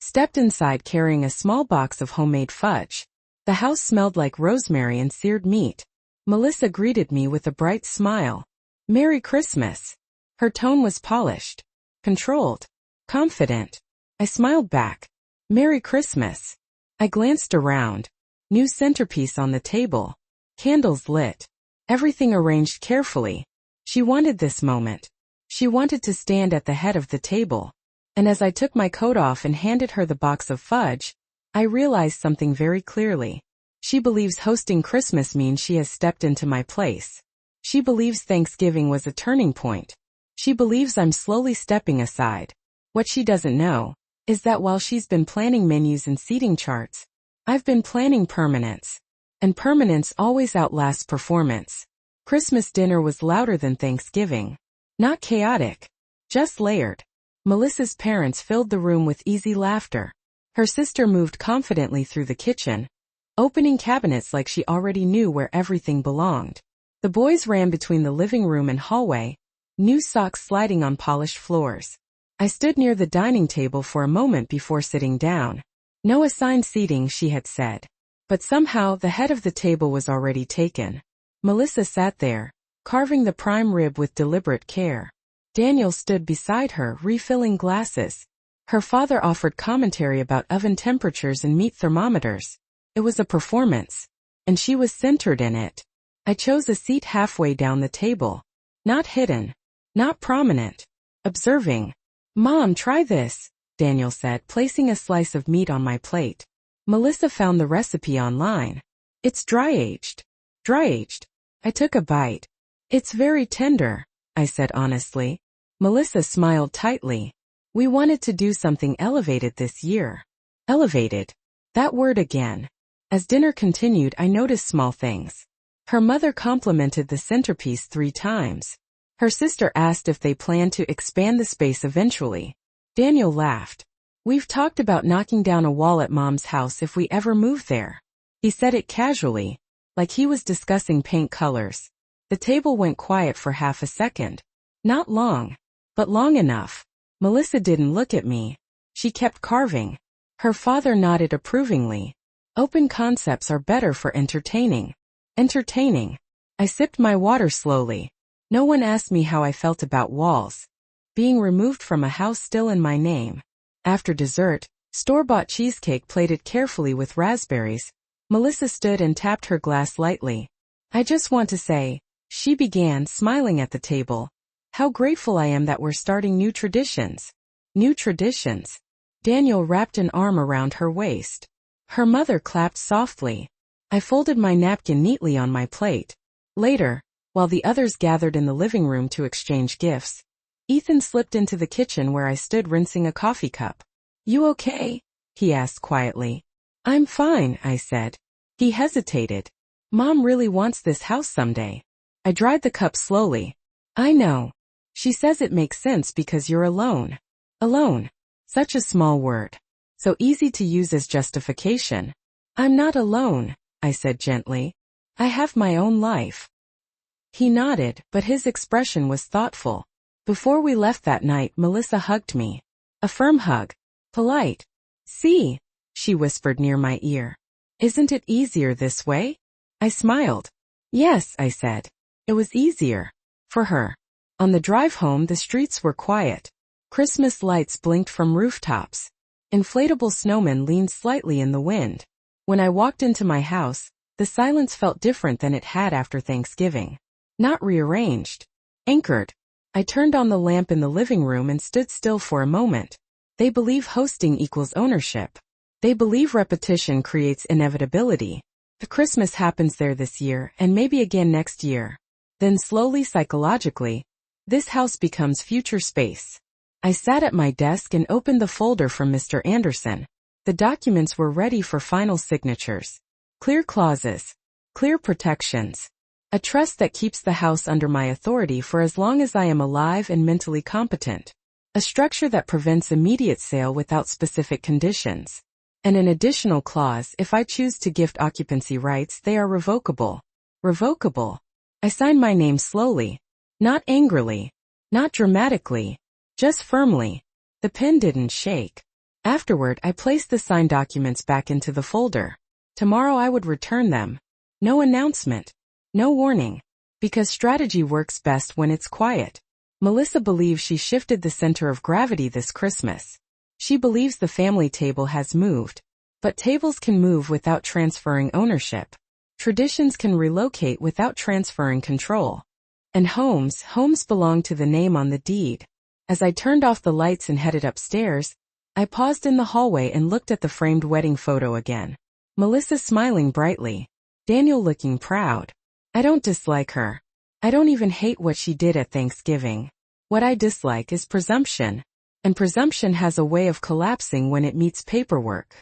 Stepped inside carrying a small box of homemade fudge. The house smelled like rosemary and seared meat. Melissa greeted me with a bright smile. Merry Christmas. Her tone was polished. Controlled. Confident. I smiled back. Merry Christmas. I glanced around. New centerpiece on the table. Candles lit. Everything arranged carefully. She wanted this moment. She wanted to stand at the head of the table. And as I took my coat off and handed her the box of fudge, I realized something very clearly. She believes hosting Christmas means she has stepped into my place. She believes Thanksgiving was a turning point. She believes I'm slowly stepping aside. What she doesn't know is that while she's been planning menus and seating charts, I've been planning permanence. And permanence always outlasts performance. Christmas dinner was louder than Thanksgiving. Not chaotic. Just layered. Melissa's parents filled the room with easy laughter. Her sister moved confidently through the kitchen, opening cabinets like she already knew where everything belonged. The boys ran between the living room and hallway, new socks sliding on polished floors. I stood near the dining table for a moment before sitting down. No assigned seating, she had said. But somehow the head of the table was already taken. Melissa sat there, carving the prime rib with deliberate care. Daniel stood beside her, refilling glasses. Her father offered commentary about oven temperatures and meat thermometers. It was a performance, and she was centered in it. I chose a seat halfway down the table. Not hidden, not prominent. Observing. "Mom, try this," Daniel said, placing a slice of meat on my plate. "Melissa found the recipe online. It's dry-aged." Dry-aged. I took a bite. "It's very tender," I said honestly. Melissa smiled tightly. "We wanted to do something elevated this year." Elevated. That word again. As dinner continued, I noticed small things. Her mother complimented the centerpiece 3 times. Her sister asked if they planned to expand the space eventually. Daniel laughed. "We've talked about knocking down a wall at Mom's house if we ever move there." He said it casually, like he was discussing paint colors. The table went quiet for half a second. Not long, but long enough. Melissa didn't look at me. She kept carving. Her father nodded approvingly. Open concepts are better for entertaining. Entertaining. I sipped my water slowly. No one asked me how I felt about walls. Being removed from a house still in my name. After dessert, store-bought cheesecake plated carefully with raspberries, Melissa stood and tapped her glass lightly. "I just want to say," she began, smiling at the table, "how grateful I am that we're starting new traditions." New traditions. Daniel wrapped an arm around her waist. Her mother clapped softly. I folded my napkin neatly on my plate. Later, while the others gathered in the living room to exchange gifts, Ethan slipped into the kitchen where I stood rinsing a coffee cup. "You okay?" he asked quietly. "I'm fine," I said. He hesitated. "Mom really wants this house someday." I dried the cup slowly. "I know. She says it makes sense because you're alone." Alone. Such a small word. So easy to use as justification. "I'm not alone," I said gently. "I have my own life." He nodded, but his expression was thoughtful. Before we left that night, Melissa hugged me. A firm hug. Polite. "See," she whispered near my ear. "Isn't it easier this way?" I smiled. "Yes," I said. It was easier. For her. On the drive home, the streets were quiet. Christmas lights blinked from rooftops. Inflatable snowmen leaned slightly in the wind. When I walked into my house, the silence felt different than it had after Thanksgiving. Not rearranged. Anchored. I turned on the lamp in the living room and stood still for a moment. They believe hosting equals ownership. They believe repetition creates inevitability. The Christmas happens there this year and maybe again next year. Then slowly, psychologically, this house becomes future space. I sat at my desk and opened the folder from Mr. Anderson. The documents were ready for final signatures. Clear clauses. Clear protections. A trust that keeps the house under my authority for as long as I am alive and mentally competent. A structure that prevents immediate sale without specific conditions. And an additional clause: if I choose to gift occupancy rights, they are revocable. Revocable. I signed my name slowly. Not angrily. Not dramatically. Just firmly. The pen didn't shake. Afterward, I placed the signed documents back into the folder. Tomorrow I would return them. No announcement. No warning. Because strategy works best when it's quiet. Melissa believes she shifted the center of gravity this Christmas. She believes the family table has moved. But tables can move without transferring ownership. Traditions can relocate without transferring control. And homes belong to the name on the deed. As I turned off the lights and headed upstairs, I paused in the hallway and looked at the framed wedding photo again. Melissa smiling brightly. Daniel looking proud. I don't dislike her. I don't even hate what she did at Thanksgiving. What I dislike is presumption. And presumption has a way of collapsing when it meets paperwork.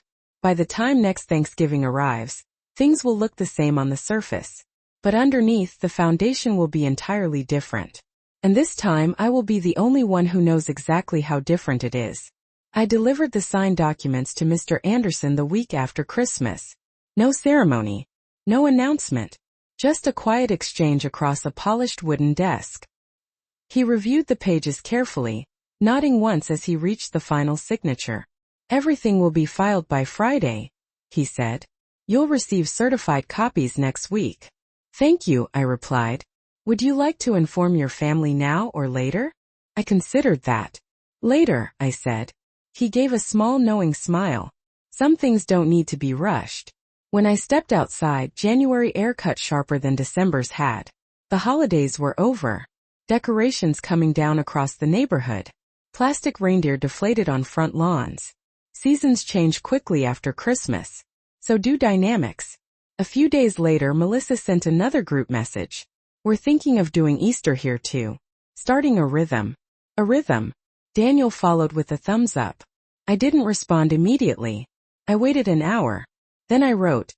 By the time next Thanksgiving arrives, things will look the same on the surface. But underneath, the foundation will be entirely different. And this time I will be the only one who knows exactly how different it is. I delivered the signed documents to Mr. Anderson the week after Christmas. No ceremony. No announcement. Just a quiet exchange across a polished wooden desk. He reviewed the pages carefully, nodding once as he reached the final signature. Everything will be filed by Friday, he said. You'll receive certified copies next week. Thank you, I replied. Would you like to inform your family now or later? I considered that. Later, I said. He gave a small knowing smile. Some things don't need to be rushed. When I stepped outside, January air cut sharper than December's had. The holidays were over. Decorations coming down across the neighborhood. Plastic reindeer deflated on front lawns. Seasons change quickly after Christmas. So do dynamics. A few days later, Melissa sent another group message. We're thinking of doing Easter here too. Starting a rhythm. A rhythm. Daniel followed with a thumbs up. I didn't respond immediately. I waited an hour. Then I wrote,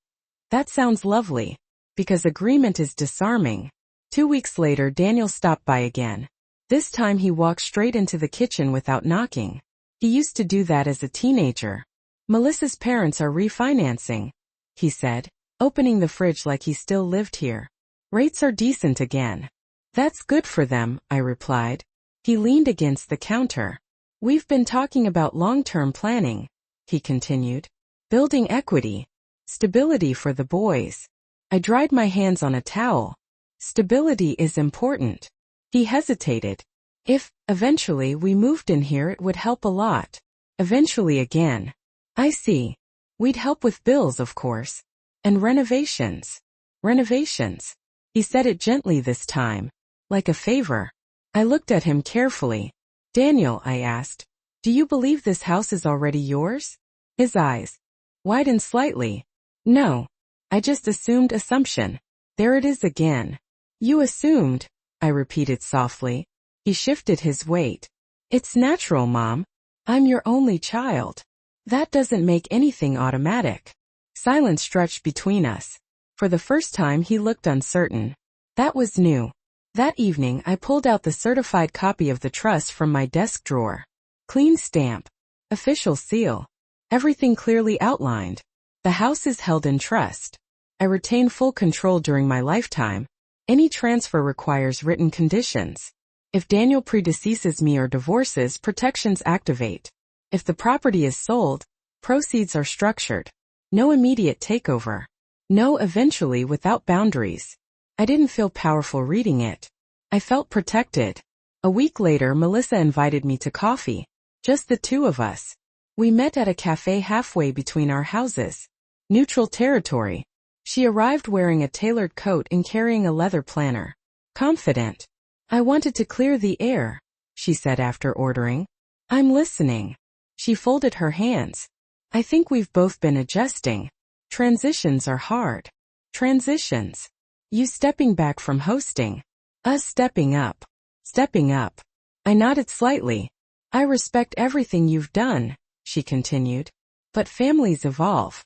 that sounds lovely. Because agreement is disarming. 2 weeks later, Daniel stopped by again. This time he walked straight into the kitchen without knocking. He used to do that as a teenager. Melissa's parents are refinancing, he said, opening the fridge like he still lived here. Rates are decent again. That's good for them, I replied. He leaned against the counter. We've been talking about long-term planning, he continued. Building equity. Stability for the boys. I dried my hands on a towel. Stability is important. He hesitated. If, eventually, we moved in here, it would help a lot. Eventually again. I see. We'd help with bills, of course. And renovations. Renovations. He said it gently this time. Like a favor. I looked at him carefully. Daniel, I asked, do you believe this house is already yours? His eyes widened slightly. No. I just assumed assumption. There it is again. You assumed, I repeated softly. He shifted his weight. It's natural, Mom. I'm your only child. That doesn't make anything automatic. Silence stretched between us. For the first time he looked uncertain. That was new. That evening I pulled out the certified copy of the trust from my desk drawer. Clean stamp. Official seal. Everything clearly outlined. The house is held in trust. I retain full control during my lifetime. Any transfer requires written conditions. If Daniel predeceases me or divorces, protections activate. If the property is sold, proceeds are structured. No immediate takeover. No eventually without boundaries. I didn't feel powerful reading it. I felt protected. A week later, Melissa invited me to coffee. Just the two of us. We met at a cafe halfway between our houses. Neutral territory. She arrived wearing a tailored coat and carrying a leather planner. Confident. I wanted to clear the air, she said after ordering. I'm listening. She folded her hands. I think we've both been adjusting. Transitions are hard. Transitions. You stepping back from hosting. Us stepping up. Stepping up. I nodded slightly. I respect everything you've done, she continued. But families evolve.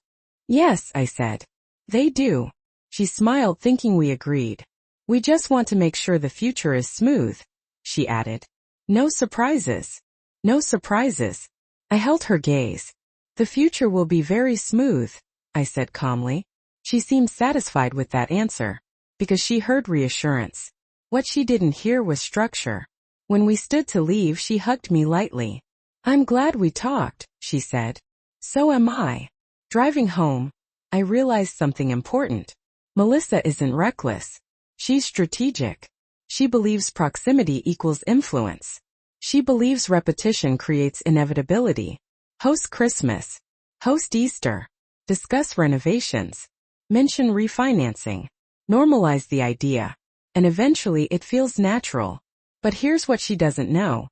Yes, I said. They do. She smiled, thinking we agreed. We just want to make sure the future is smooth, she added. No surprises. No surprises. I held her gaze. The future will be very smooth, I said calmly. She seemed satisfied with that answer, because she heard reassurance. What she didn't hear was structure. When we stood to leave, she hugged me lightly. I'm glad we talked, she said. So am I. Driving home, I realized something important. Melissa isn't reckless. She's strategic. She believes proximity equals influence. She believes repetition creates inevitability. Host Christmas. Host Easter. Discuss renovations. Mention refinancing. Normalize the idea. And eventually it feels natural. But here's what she doesn't know.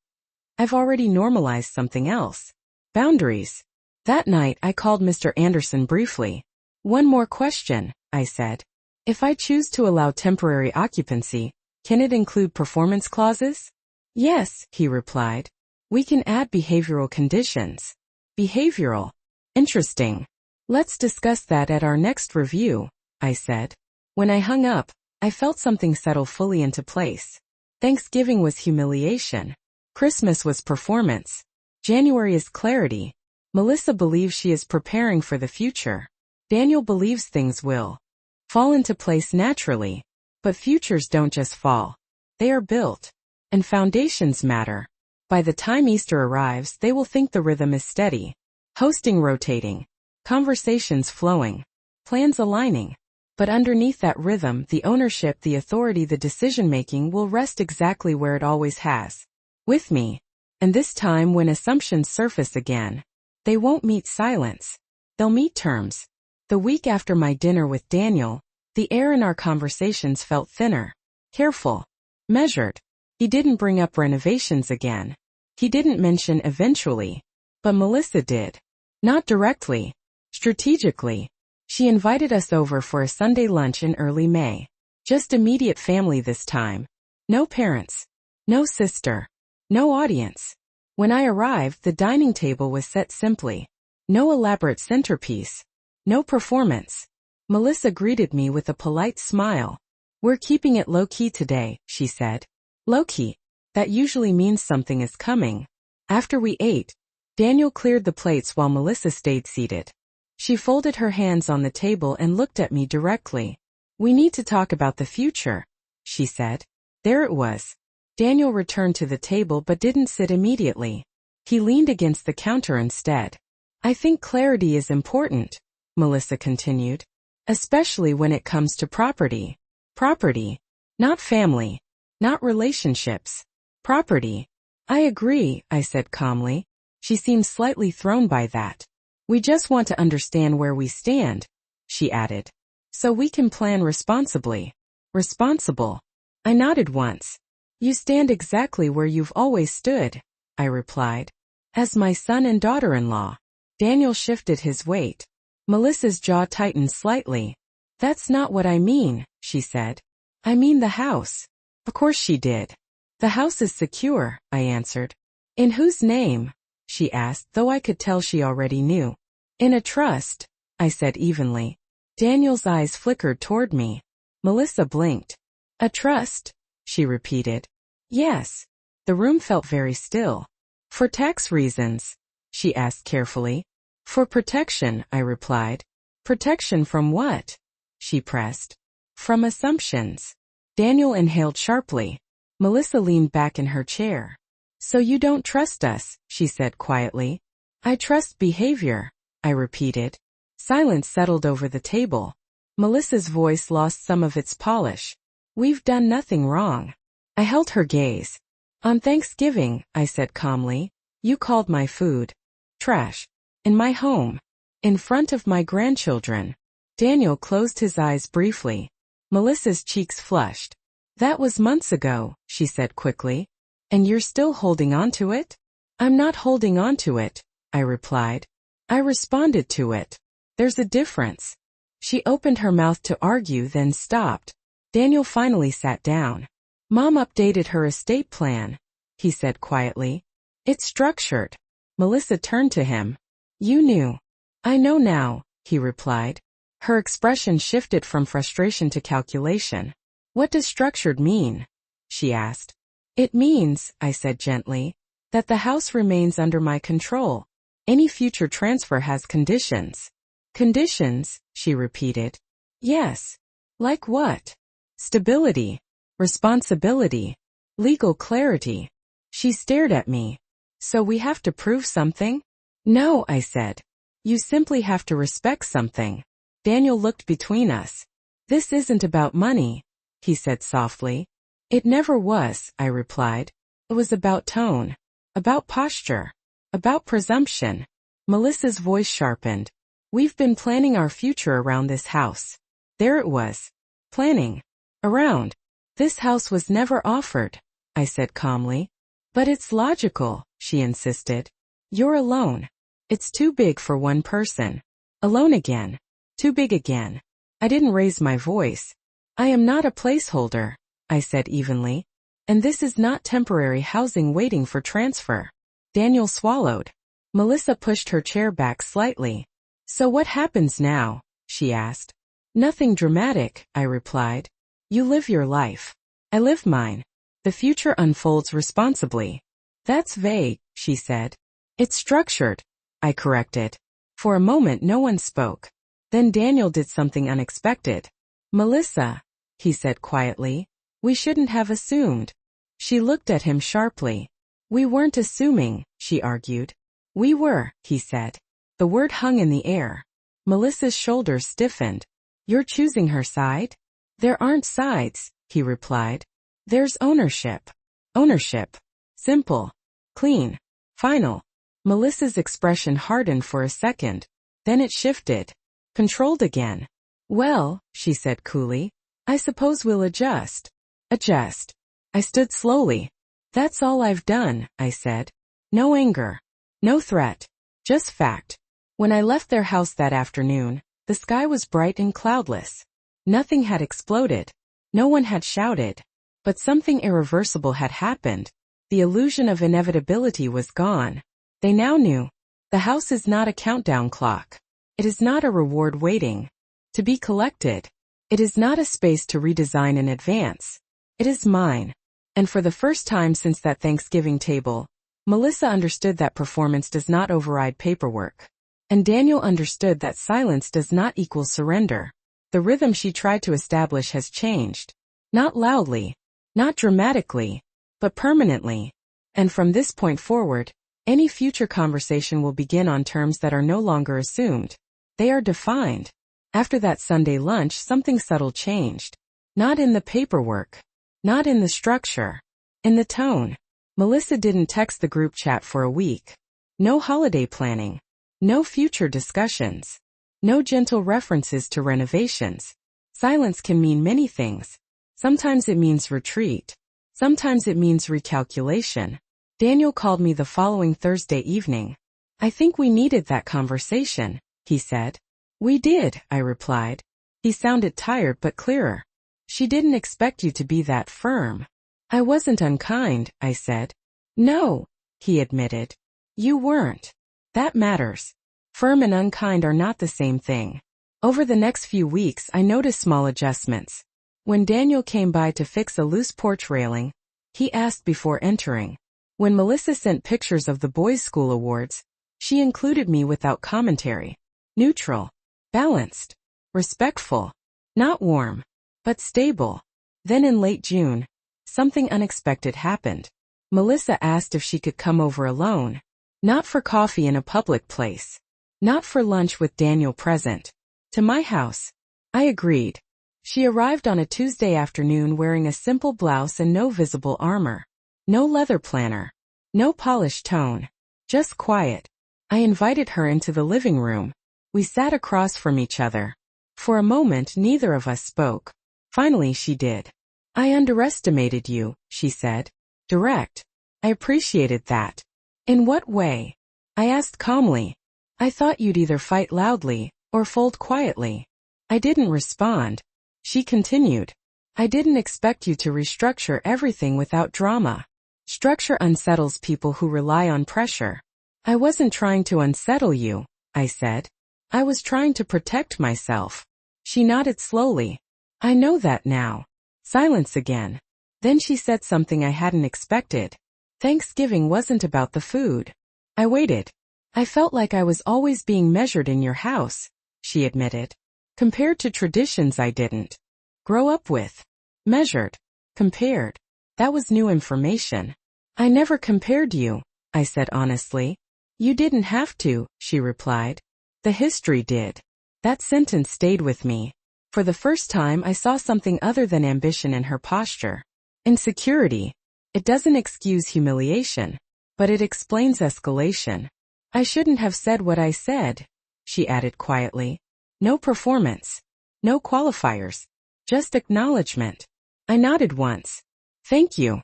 I've already normalized something else. Boundaries. That night I called Mr. Anderson briefly. One more question, I said. If I choose to allow temporary occupancy, can it include performance clauses? Yes, he replied. We can add behavioral conditions. Behavioral. Interesting. Let's discuss that at our next review, I said. When I hung up, I felt something settle fully into place. Thanksgiving was humiliation. Christmas was performance. January is clarity. Melissa believes she is preparing for the future. Daniel believes things will fall into place naturally. But futures don't just fall. They are built. And foundations matter. By the time Easter arrives, they will think the rhythm is steady. Hosting rotating. Conversations flowing. Plans aligning. But underneath that rhythm, the ownership, the authority, the decision-making will rest exactly where it always has. With me. And this time when assumptions surface again, they won't meet silence. They'll meet terms. The week after my dinner with Daniel, the air in our conversations felt thinner. Careful. Measured. He didn't bring up renovations again. He didn't mention eventually. But Melissa did. Not directly. Strategically. She invited us over for a Sunday lunch in early May. Just immediate family this time. No parents. No sister. No audience. When I arrived, the dining table was set simply. No elaborate centerpiece. No performance. Melissa greeted me with a polite smile. We're keeping it low-key today, she said. Low-key. That usually means something is coming. After we ate, Daniel cleared the plates while Melissa stayed seated. She folded her hands on the table and looked at me directly. We need to talk about the future, she said. There it was. Daniel returned to the table but didn't sit immediately. He leaned against the counter instead. I think clarity is important, Melissa continued. Especially when it comes to property. Property. Not family. Not relationships. Property. I agree, I said calmly. She seemed slightly thrown by that. We just want to understand where we stand, she added. So we can plan responsibly. Responsible. I nodded once. You stand exactly where you've always stood, I replied. As my son and daughter-in-law. Daniel shifted his weight. Melissa's jaw tightened slightly. That's not what I mean, she said. I mean the house. Of course she did. The house is secure, I answered. In whose name? She asked, though I could tell she already knew. In a trust, I said evenly. Daniel's eyes flickered toward me. Melissa blinked. A trust? She repeated. Yes. The room felt very still. For tax reasons? She asked carefully. For protection, I replied. Protection from what? She pressed. From assumptions. Daniel inhaled sharply. Melissa leaned back in her chair. So you don't trust us, she said quietly. I trust behavior, I repeated. Silence settled over the table. Melissa's voice lost some of its polish. We've done nothing wrong. I held her gaze. On Thanksgiving, I said calmly, you called my food trash. In my home. In front of my grandchildren. Daniel closed his eyes briefly. Melissa's cheeks flushed. That was months ago, she said quickly. And you're still holding on to it? I'm not holding on to it, I replied. I responded to it. There's a difference. She opened her mouth to argue, then stopped. Daniel finally sat down. Mom updated her estate plan, he said quietly. It's structured. Melissa turned to him. You knew. I know now, he replied. Her expression shifted from frustration to calculation. What does structured mean? She asked. It means, I said gently, that the house remains under my control. Any future transfer has conditions. Conditions, she repeated. Yes. Like what? Stability. Responsibility. Legal clarity. She stared at me. So we have to prove something? No, I said. You simply have to respect something. Daniel looked between us. This isn't about money, he said softly. It never was, I replied. It was about tone. About posture. About presumption. Melissa's voice sharpened. We've been planning our future around this house. There it was. Planning. Around. This house was never offered, I said calmly. But it's logical, she insisted. You're alone. It's too big for one person. Alone again. Too big again. I didn't raise my voice. I am not a placeholder, I said evenly. And this is not temporary housing waiting for transfer. Daniel swallowed. Melissa pushed her chair back slightly. So what happens now? She asked. Nothing dramatic, I replied. You live your life. I live mine. The future unfolds responsibly. That's vague, she said. It's structured, I corrected. For a moment no one spoke. Then Daniel did something unexpected. Melissa, he said quietly, we shouldn't have assumed. She looked at him sharply. We weren't assuming, she argued. We were, he said. The word hung in the air. Melissa's shoulders stiffened. You're choosing her side? There aren't sides, he replied. There's ownership. Ownership. Simple. Clean. Final. Melissa's expression hardened for a second. Then it shifted. Controlled again. Well, she said coolly, I suppose we'll adjust. Adjust. I stood slowly. That's all I've done, I said. No anger. No threat. Just fact. When I left their house that afternoon, the sky was bright and cloudless. Nothing had exploded. No one had shouted. But something irreversible had happened. The illusion of inevitability was gone. They now knew. The house is not a countdown clock. It is not a reward waiting to be collected. It is not a space to redesign in advance. It is mine. And for the first time since that Thanksgiving table, Melissa understood that performance does not override paperwork. And Daniel understood that silence does not equal surrender. The rhythm she tried to establish has changed. Not loudly, not dramatically, but permanently. And from this point forward, any future conversation will begin on terms that are no longer assumed. They are defined. After that Sunday lunch, something subtle changed. Not in the paperwork. Not in the structure. In the tone. Melissa didn't text the group chat for a week. No holiday planning. No future discussions. No gentle references to renovations. Silence can mean many things. Sometimes it means retreat. Sometimes it means recalculation. Daniel called me the following Thursday evening. I think we needed that conversation, he said. We did, I replied. He sounded tired but clearer. She didn't expect you to be that firm. I wasn't unkind, I said. No, he admitted. You weren't. That matters. Firm and unkind are not the same thing. Over the next few weeks I noticed small adjustments. When Daniel came by to fix a loose porch railing, he asked before entering. When Melissa sent pictures of the boys' school awards, she included me without commentary. Neutral. Balanced. Respectful. Not warm. But stable. Then in late June, something unexpected happened. Melissa asked if she could come over alone. Not for coffee in a public place. Not for lunch with Daniel present. To my house. I agreed. She arrived on a Tuesday afternoon wearing a simple blouse and no visible armor. No leather planner. No polished tone. Just quiet. I invited her into the living room. We sat across from each other. For a moment neither of us spoke. Finally she did. I underestimated you, she said. Direct. I appreciated that. In what way? I asked calmly. I thought you'd either fight loudly, or fold quietly. I didn't respond. She continued. I didn't expect you to restructure everything without drama. Structure unsettles people who rely on pressure. I wasn't trying to unsettle you, I said. I was trying to protect myself. She nodded slowly. I know that now. Silence again. Then she said something I hadn't expected. Thanksgiving wasn't about the food. I waited. I felt like I was always being measured in your house, she admitted. Compared to traditions I didn't grow up with. Measured. Compared. That was new information. I never compared you, I said honestly. You didn't have to, she replied. The history did. That sentence stayed with me. For the first time I saw something other than ambition in her posture. Insecurity. It doesn't excuse humiliation, but it explains escalation. I shouldn't have said what I said, she added quietly. No performance. No qualifiers. Just acknowledgement. I nodded once. Thank you.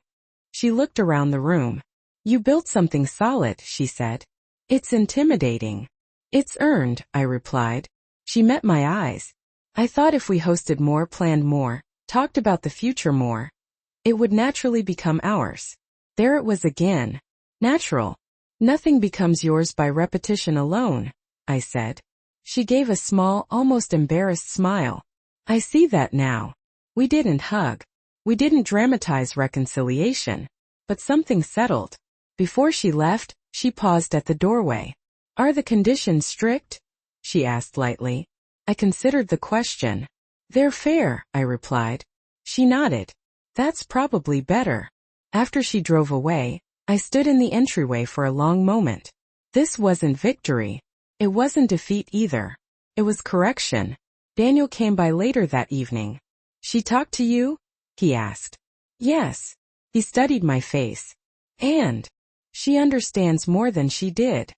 She looked around the room. You built something solid, she said. It's intimidating. It's earned, I replied. She met my eyes. I thought if we hosted more, planned more, talked about the future more, it would naturally become ours. There it was again. Natural. Nothing becomes yours by repetition alone, I said. She gave a small, almost embarrassed smile. I see that now. We didn't hug. We didn't dramatize reconciliation. But something settled. Before she left, She paused at the doorway. Are the conditions strict? She asked lightly. I considered the question. They're fair, I replied. She nodded. That's probably better. After she drove away, I stood in the entryway for a long moment. This wasn't victory. It wasn't defeat either. It was correction. Daniel came by later that evening. She talked to you? He asked. Yes. He studied my face. And she understands more than she did.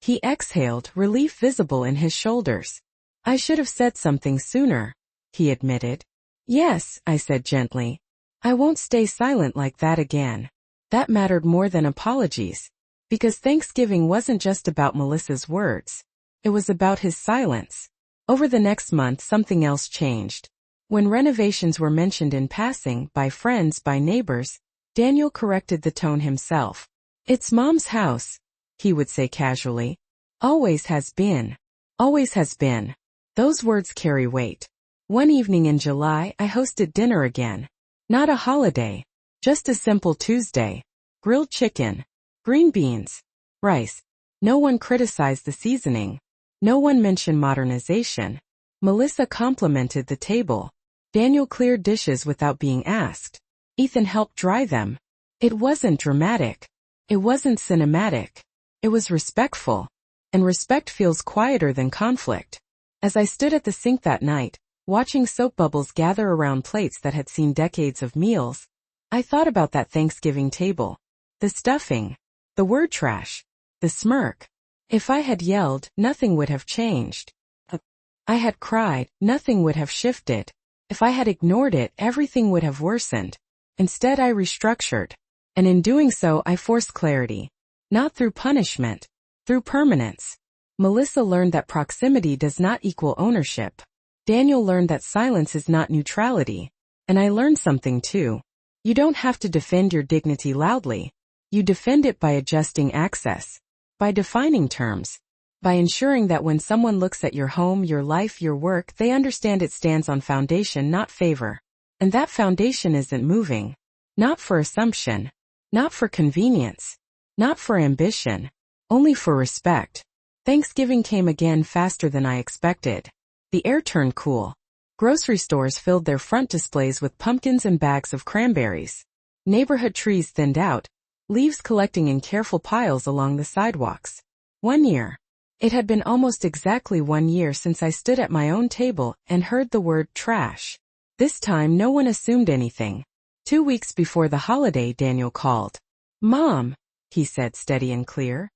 He exhaled, relief visible in his shoulders. I should have said something sooner, he admitted. Yes, I said gently. I won't stay silent like that again. That mattered more than apologies. Because Thanksgiving wasn't just about Melissa's words. It was about his silence. Over the next month something else changed. When renovations were mentioned in passing, by friends, by neighbors, Daniel corrected the tone himself. It's Mom's house, he would say casually. Always has been. Always has been. Those words carry weight. One evening in July I hosted dinner again. Not a holiday. Just a simple Tuesday. Grilled chicken. Green beans. Rice. No one criticized the seasoning. No one mentioned modernization. Melissa complimented the table. Daniel cleared dishes without being asked. Ethan helped dry them. It wasn't dramatic. It wasn't cinematic. It was respectful. And respect feels quieter than conflict. As I stood at the sink that night, watching soap bubbles gather around plates that had seen decades of meals, I thought about that Thanksgiving table. The stuffing. The word trash. The smirk. If I had yelled, nothing would have changed. If I had cried, nothing would have shifted. If I had ignored it, everything would have worsened. Instead, I restructured. And in doing so, I forced clarity. Not through punishment. Through permanence. Melissa learned that proximity does not equal ownership. Daniel learned that silence is not neutrality. And I learned something too. You don't have to defend your dignity loudly. You defend it by adjusting access. By defining terms. By ensuring that when someone looks at your home, your life, your work, they understand it stands on foundation, not favor. And that foundation isn't moving. Not for assumption. Not for convenience. Not for ambition. Only for respect. Thanksgiving came again faster than I expected. The air turned cool. Grocery stores filled their front displays with pumpkins and bags of cranberries. Neighborhood trees thinned out, leaves collecting in careful piles along the sidewalks. 1 year. It had been almost exactly 1 year since I stood at my own table and heard the word trash. This time no one assumed anything. 2 weeks before the holiday, Daniel called. Mom, he said steady and clear.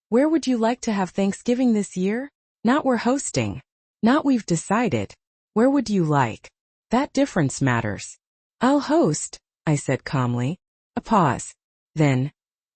Where would you like to have Thanksgiving this year? Not we're hosting. Not we've decided. Where would you like? That difference matters. I'll host, I said calmly. A pause. Then,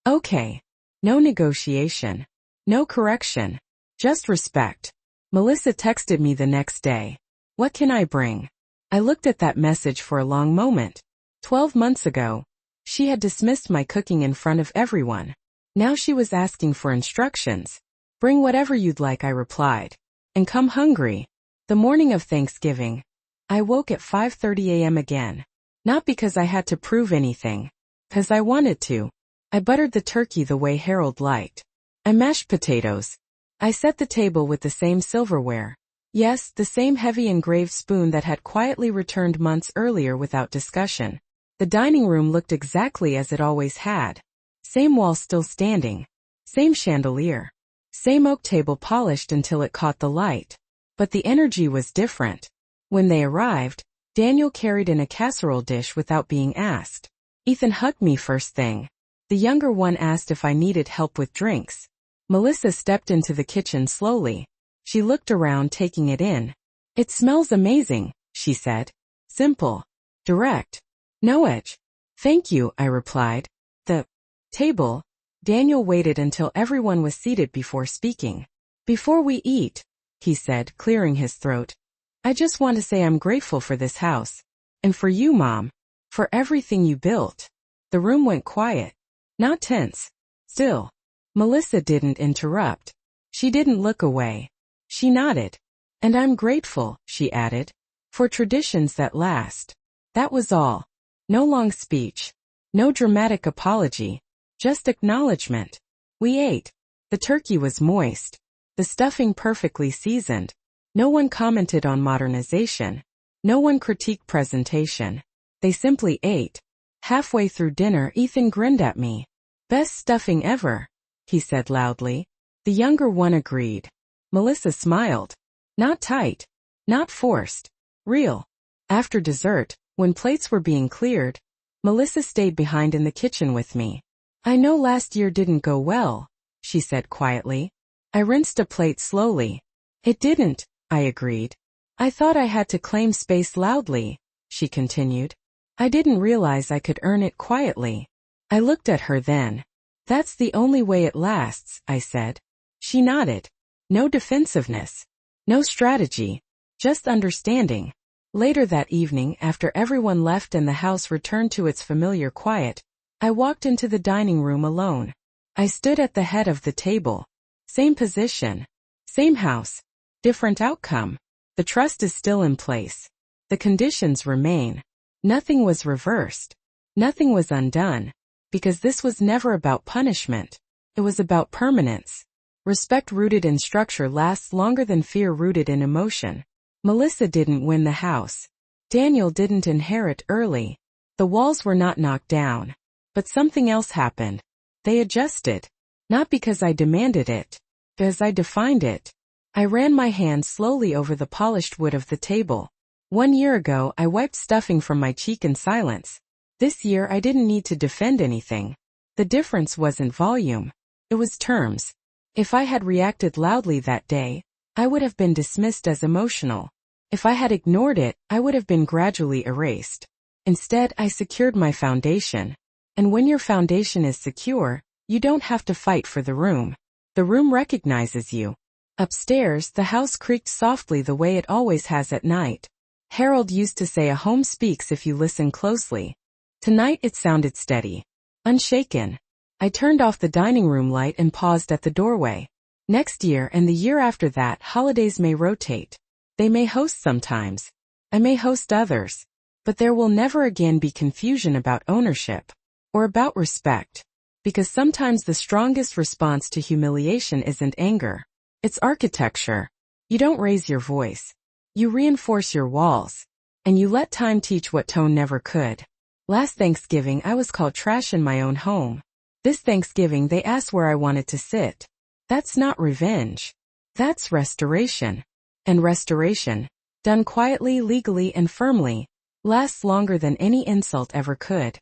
okay. No negotiation. No correction. Just respect. Melissa texted me the next day. What can I bring? I looked at that message for a long moment. 12 months ago, she had dismissed my cooking in front of everyone. Now she was asking for instructions. Bring whatever you'd like, I replied. And come hungry. The morning of Thanksgiving, I woke at 5:30 a.m. again. Not because I had to prove anything. Because I wanted to. I buttered the turkey the way Harold liked. I mashed potatoes. I set the table with the same silverware. Yes, the same heavy engraved spoon that had quietly returned months earlier without discussion. The dining room looked exactly as it always had. Same wall still standing. Same chandelier. Same oak table polished until it caught the light. But the energy was different. When they arrived, Daniel carried in a casserole dish without being asked. Ethan hugged me first thing. The younger one asked if I needed help with drinks. Melissa stepped into the kitchen slowly. She looked around, taking it in. It smells amazing, she said. Simple. Direct. No edge. Thank you, I replied. The table. Daniel waited until everyone was seated before speaking. Before we eat, he said, clearing his throat. I just want to say I'm grateful for this house. And for you, Mom. For everything you built. The room went quiet. Not tense. Still. Melissa didn't interrupt. She didn't look away. She nodded. And I'm grateful, she added. For traditions that last. That was all. No long speech. No dramatic apology. Just acknowledgement. We ate. The turkey was moist. The stuffing perfectly seasoned. No one commented on modernization. No one critiqued presentation. They simply ate. Halfway through dinner, Ethan grinned at me. "Best stuffing ever," he said loudly. The younger one agreed. Melissa smiled. Not tight. Not forced. Real. After dessert, when plates were being cleared, Melissa stayed behind in the kitchen with me. "I know last year didn't go well," she said quietly. I rinsed a plate slowly. "It didn't," I agreed. "I thought I had to claim space loudly," she continued. "I didn't realize I could earn it quietly." I looked at her then. "That's the only way it lasts," I said. She nodded. No defensiveness. No strategy. Just understanding. Later that evening, after everyone left and the house returned to its familiar quiet, I walked into the dining room alone. I stood at the head of the table. Same position. Same house. Different outcome. The trust is still in place. The conditions remain. Nothing was reversed. Nothing was undone. Because this was never about punishment. It was about permanence. Respect rooted in structure lasts longer than fear rooted in emotion. Melissa didn't win the house. Daniel didn't inherit early. The walls were not knocked down. But something else happened. They adjusted. Not because I demanded it. Because I defined it. I ran my hand slowly over the polished wood of the table. 1 year ago, I wiped stuffing from my cheek in silence. This year, I didn't need to defend anything. The difference wasn't volume. It was terms. If I had reacted loudly that day, I would have been dismissed as emotional. If I had ignored it, I would have been gradually erased. Instead, I secured my foundation. And when your foundation is secure, you don't have to fight for the room. The room recognizes you. Upstairs, the house creaked softly the way it always has at night. Harold used to say a home speaks if you listen closely. Tonight it sounded steady. Unshaken. I turned off the dining room light and paused at the doorway. Next year and the year after that, holidays may rotate. They may host sometimes. I may host others. But there will never again be confusion about ownership. Or about respect. Because sometimes the strongest response to humiliation isn't anger. It's architecture. You don't raise your voice. You reinforce your walls. And you let time teach what tone never could. Last Thanksgiving I was called trash in my own home. This Thanksgiving they asked where I wanted to sit. That's not revenge. That's restoration. And restoration, done quietly, legally, and firmly, lasts longer than any insult ever could.